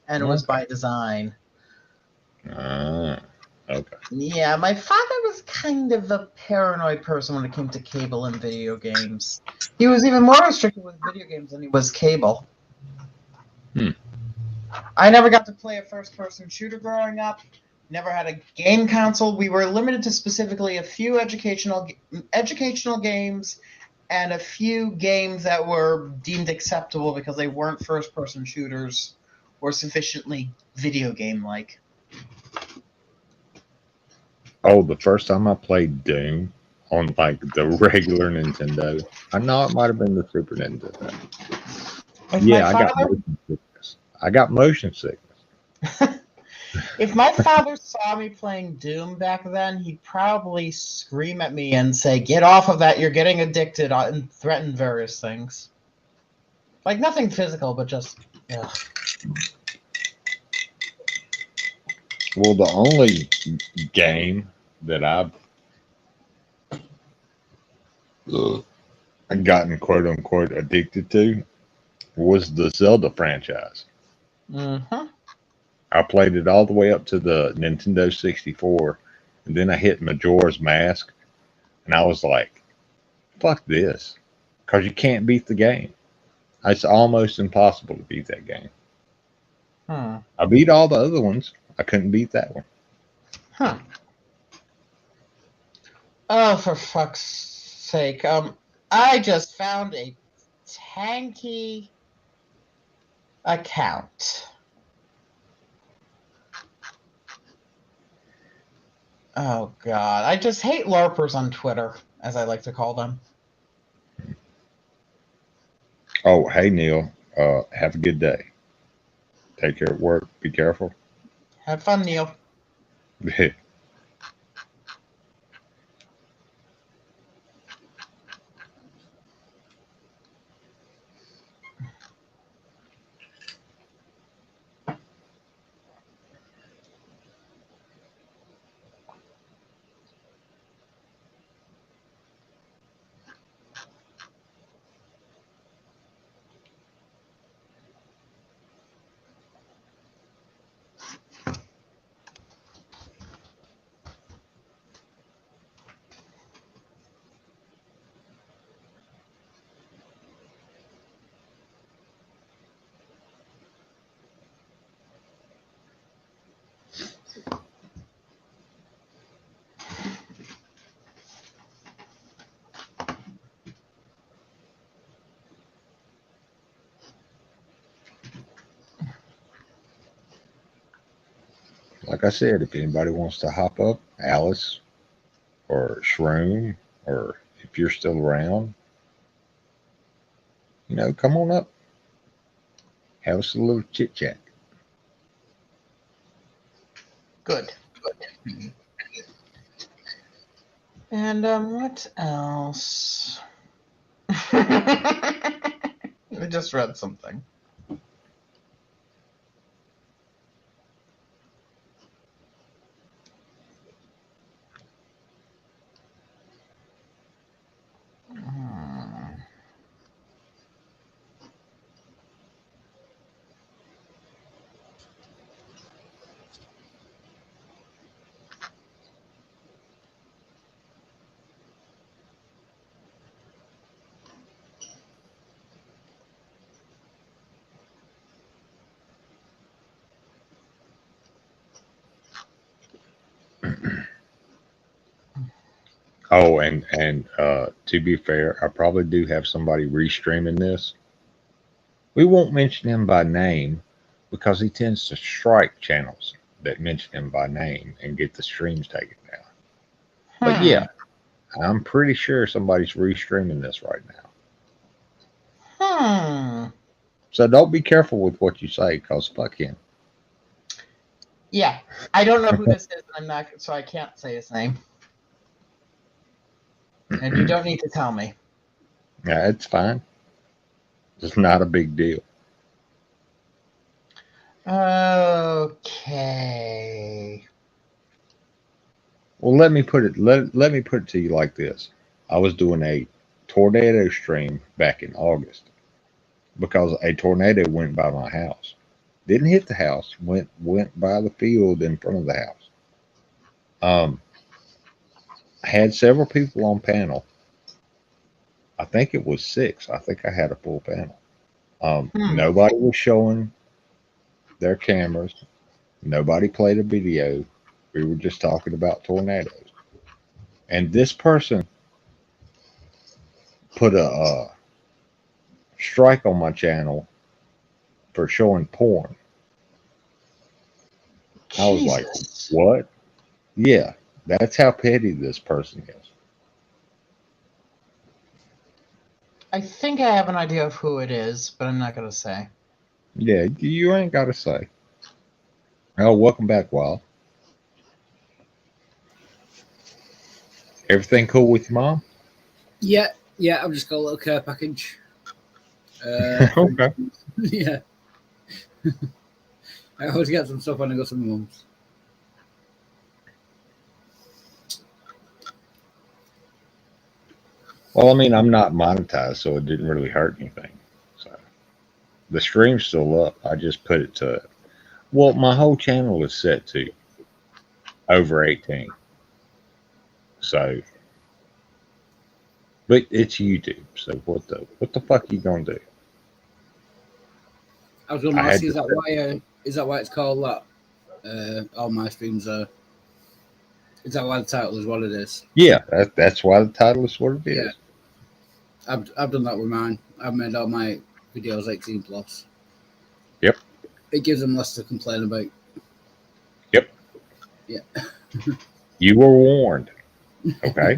And it was by design. Okay. Yeah, my father was kind of a paranoid person when it came to cable and video games. He was even more restricted with video games than he was cable. I never got to play a first-person shooter growing up. Never had a game console. We were limited to specifically a few educational games and a few games that were deemed acceptable because they weren't first-person shooters or sufficiently video game-like. Oh, the first time I played Doom on like the regular Nintendo, I know it might have been the Super Nintendo. Yeah, I got motion sickness. If my father saw me playing Doom back then, he'd probably scream at me and say, "Get off of that, you're getting addicted," and threaten various things. Like, nothing physical, but just, ugh. Well, the only game that I've gotten quote unquote addicted to was the Zelda franchise. Mm-hmm. I played it all the way up to the Nintendo 64, and then I hit Majora's Mask, and I was like, fuck this. Because you can't beat the game. It's almost impossible to beat that game. Hmm. I beat all the other ones. I couldn't beat that one. Huh. Oh, for fuck's sake. I just found a tanky account. Oh god. I just hate LARPers on Twitter, as I like to call them. Oh, hey, Neil. Have a good day. Take care at work. Be careful. Have fun, Neil. Like I said, if anybody wants to hop up, Alice or Shroom, or if you're still around, come on up. Have us a little chit chat. Good. And what else? I just read something. Hmm. Oh, and to be fair, I probably do have somebody restreaming this. We won't mention him by name because he tends to strike channels that mention him by name and get the streams taken down. But yeah, I'm pretty sure somebody's restreaming this right now. So don't be careful with what you say, cause fuck him. Yeah, I don't know who this is. I'm not, so I can't say his name. And you don't need to tell me. Yeah, it's fine. It's not a big deal. Okay. Well, let me put it to you like this. I was doing a tornado stream back in August because a tornado went by my house. Didn't hit the house, went by the field in front of the house. I had several people on panel. I think it was 6. I think I had a full panel. Nobody was showing their cameras. Nobody played a video. We were just talking about tornadoes. And this person put a strike on my channel for showing porn. I was like, what? Yeah, that's how petty this person is. I think I have an idea of who it is, but I'm not going to say. Yeah, you ain't got to say. Oh, welcome back, Wild. Everything cool with your mom? Yeah, I've just got a little care package. Okay. Yeah. I always get some stuff when I go to my mum's. Well, I mean, I'm not monetized, so it didn't really hurt anything. So the stream's still up. I just put it to Well, my whole channel is set to over 18. So, but it's YouTube. So what the fuck you gonna do? I was going to I ask had you, to. is that why it's called that? All my streams are. Is that why the title is what it is? Yeah, that's why the title is what it Yeah, is. I've done that with mine. I've made all my videos 18 plus. Yep. It gives them less to complain about. Yep. Yeah. You were warned. Okay.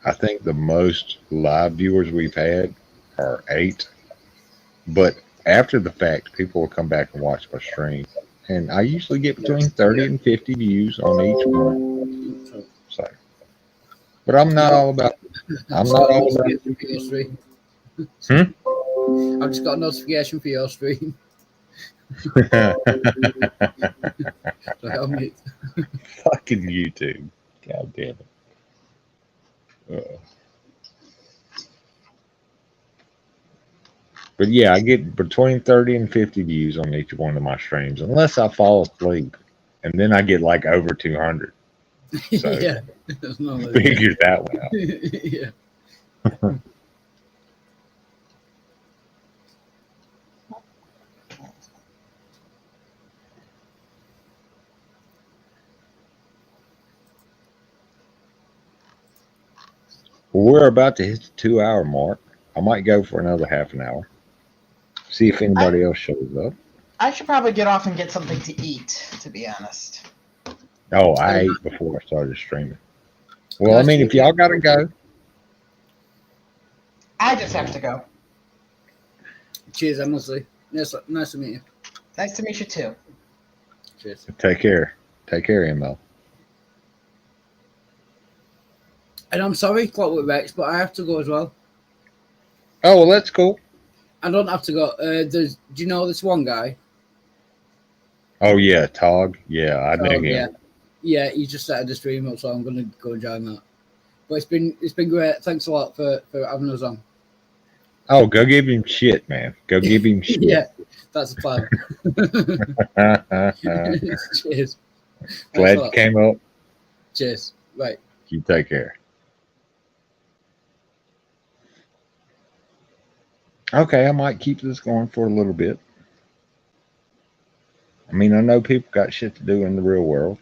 I think the most live viewers we've had are 8. But after the fact, people will come back and watch my stream. And I usually get between 30 and 50 views on each one. So, but I'm not No, all about. I've I'm just not got a all about. notification for your stream. Hmm? I've just got a notification for your stream. So help me. Fucking YouTube. God damn it. But yeah, I get between 30 and 50 views on each one of my streams, unless I fall asleep. And then I get like over 200. So Yeah. No, figure that one out. yeah. Well, we're about to hit the 2 hour mark. I might go for another half an hour. See if anybody else shows up. I should probably get off and get something to eat, to be honest. Oh, I ate before I started streaming. Well, I Nice to mean, meet if you. y'all gotta go, I just have to go. Cheers, Emily. Nice to meet you. Nice to meet you too. Cheers. take care. Take care, ML. And I'm sorry, Clockwork Rex, but I have to go as well. Oh, well, that's cool. I don't have to go. Do you know this one guy? Oh, yeah, Tog. Yeah, I knew Oh, him. yeah. He just started the stream up, so I'm gonna go and join that. But it's been great. Thanks a lot for having us on. Oh, go give him shit, man. Go give him shit. Yeah, that's the plan. Cheers. Glad you came up. Cheers. Right. You take care. Okay, I might keep this going for a little bit. I mean, I know people got shit to do in the real world.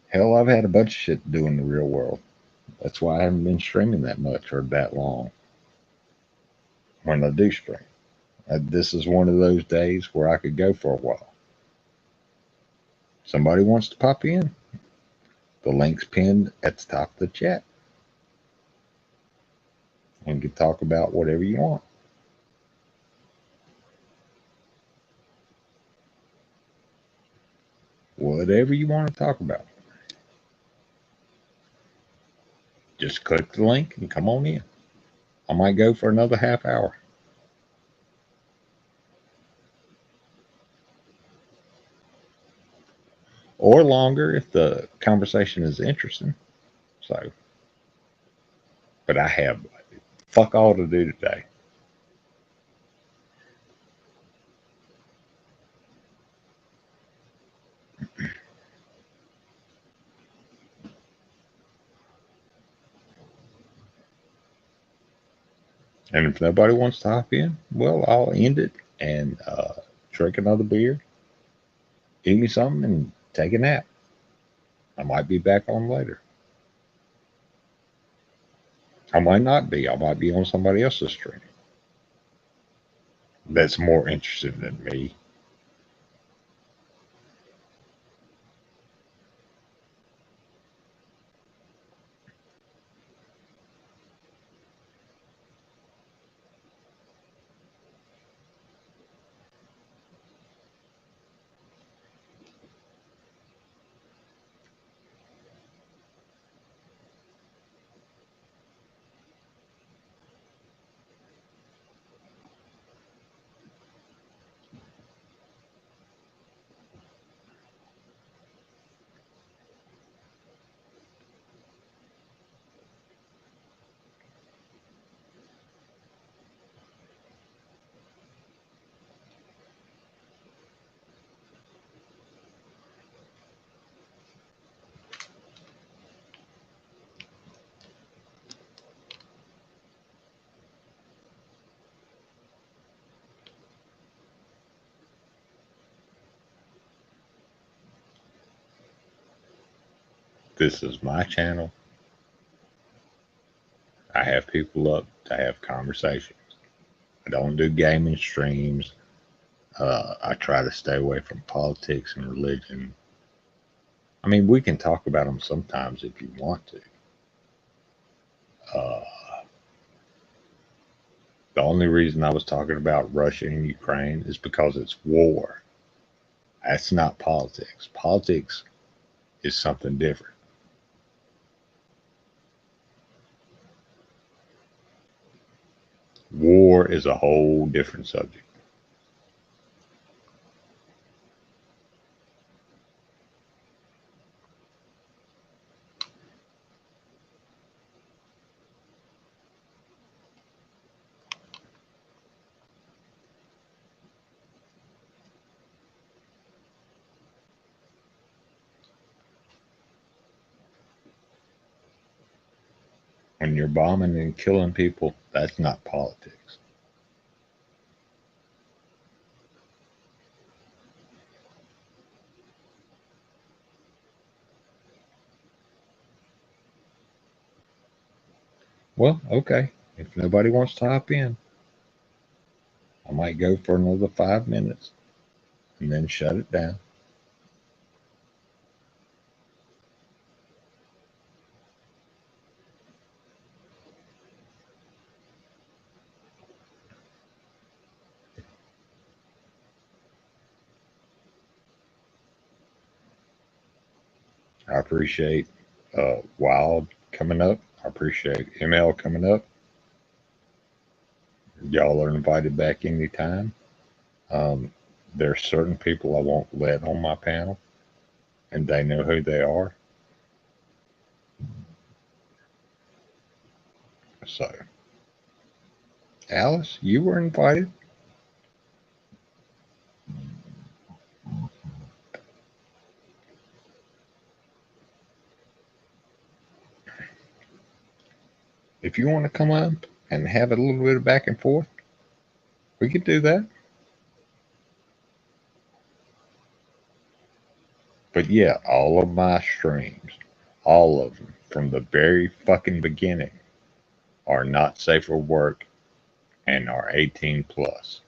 Hell, I've had a bunch of shit to do in the real world. That's why I haven't been streaming that much or that long when I do stream. This is one of those days where I could go for a while. Somebody wants to pop in? The link's pinned at the top of the chat. And you can talk about whatever you want. Whatever you want to talk about. Just click the link and come on in. I might go for another half hour. Or longer if the conversation is interesting. So, but I have fuck all to do today. And if nobody wants to hop in, well, I'll end it and drink another beer, eat me something, and take a nap. I might be back on later. I might not be. I might be on somebody else's stream that's more interested than me. This is my channel. I have people up to have conversations. I don't do gaming streams. I try to stay away from politics and religion. I mean, we can talk about them sometimes if you want to. Uh, the only reason I was talking about Russia and Ukraine is because it's war. That's not politics. Politics is something different. War is a whole different subject. When you're bombing and killing people, that's not politics. Well, okay. If nobody wants to hop in, I might go for another 5 minutes and then shut it down. I appreciate Wild coming up. I appreciate ML coming up. Y'all are invited back anytime. Um, there are certain people I won't let on my panel, and they know who they are. So, Alice, you were invited. If you want to come up and have a little bit of back and forth, we could do that. But yeah, all of my streams, all of them, from the very fucking beginning, are not safe for work and are 18 plus.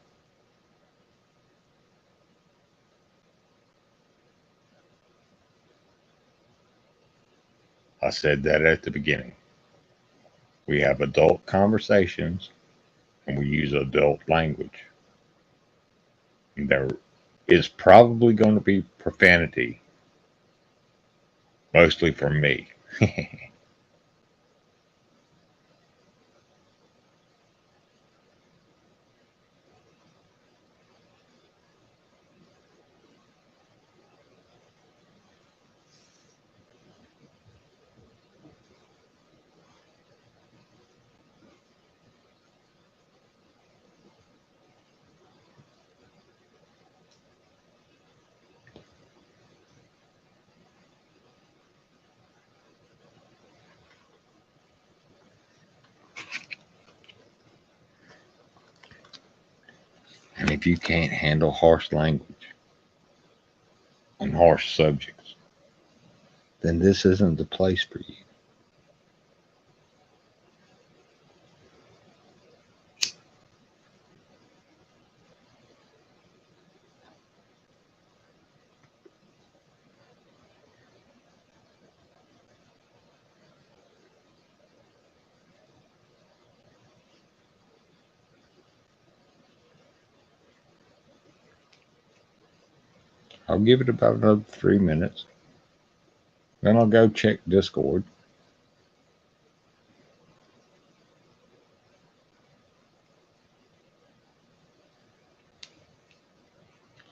I said that at the beginning. We have adult conversations and we use adult language. There is probably going to be profanity, mostly from me. And if you can't handle harsh language and harsh subjects, then this isn't the place for you. I'll give it about another 3 minutes. Then I'll go check Discord.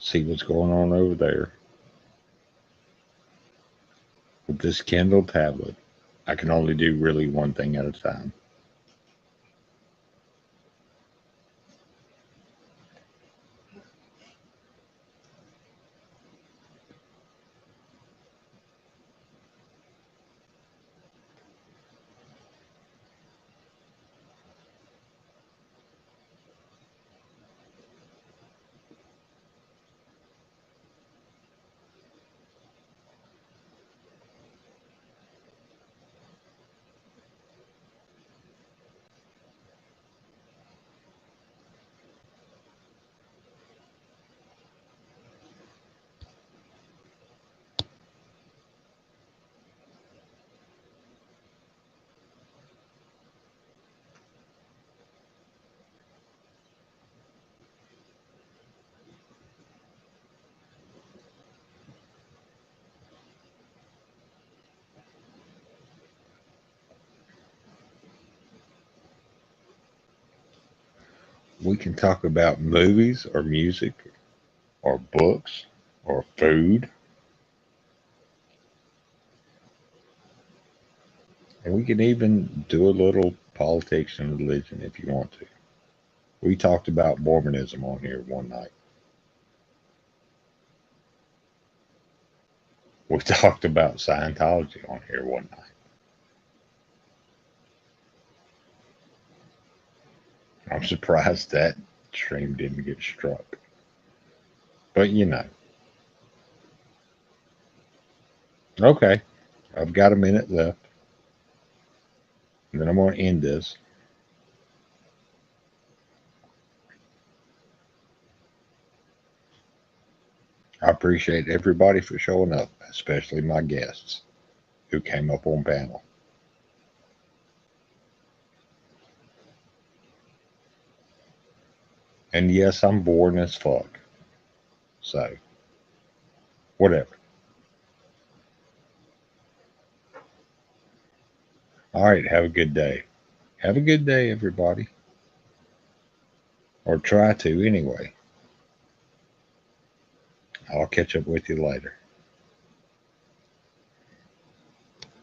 See what's going on over there. With this Kindle tablet, I can only do really one thing at a time. We can talk about movies or music or books or food. And we can even do a little politics and religion if you want to. We talked about Mormonism on here one night. We talked about Scientology on here one night. I'm surprised that stream didn't get struck. But you know. Okay, I've got a minute left. And then I'm going to end this. I appreciate everybody for showing up, especially my guests who came up on panel. And yes, I'm boring as fuck. So, whatever. All right, have a good day. Have a good day, everybody. Or try to, anyway. I'll catch up with you later.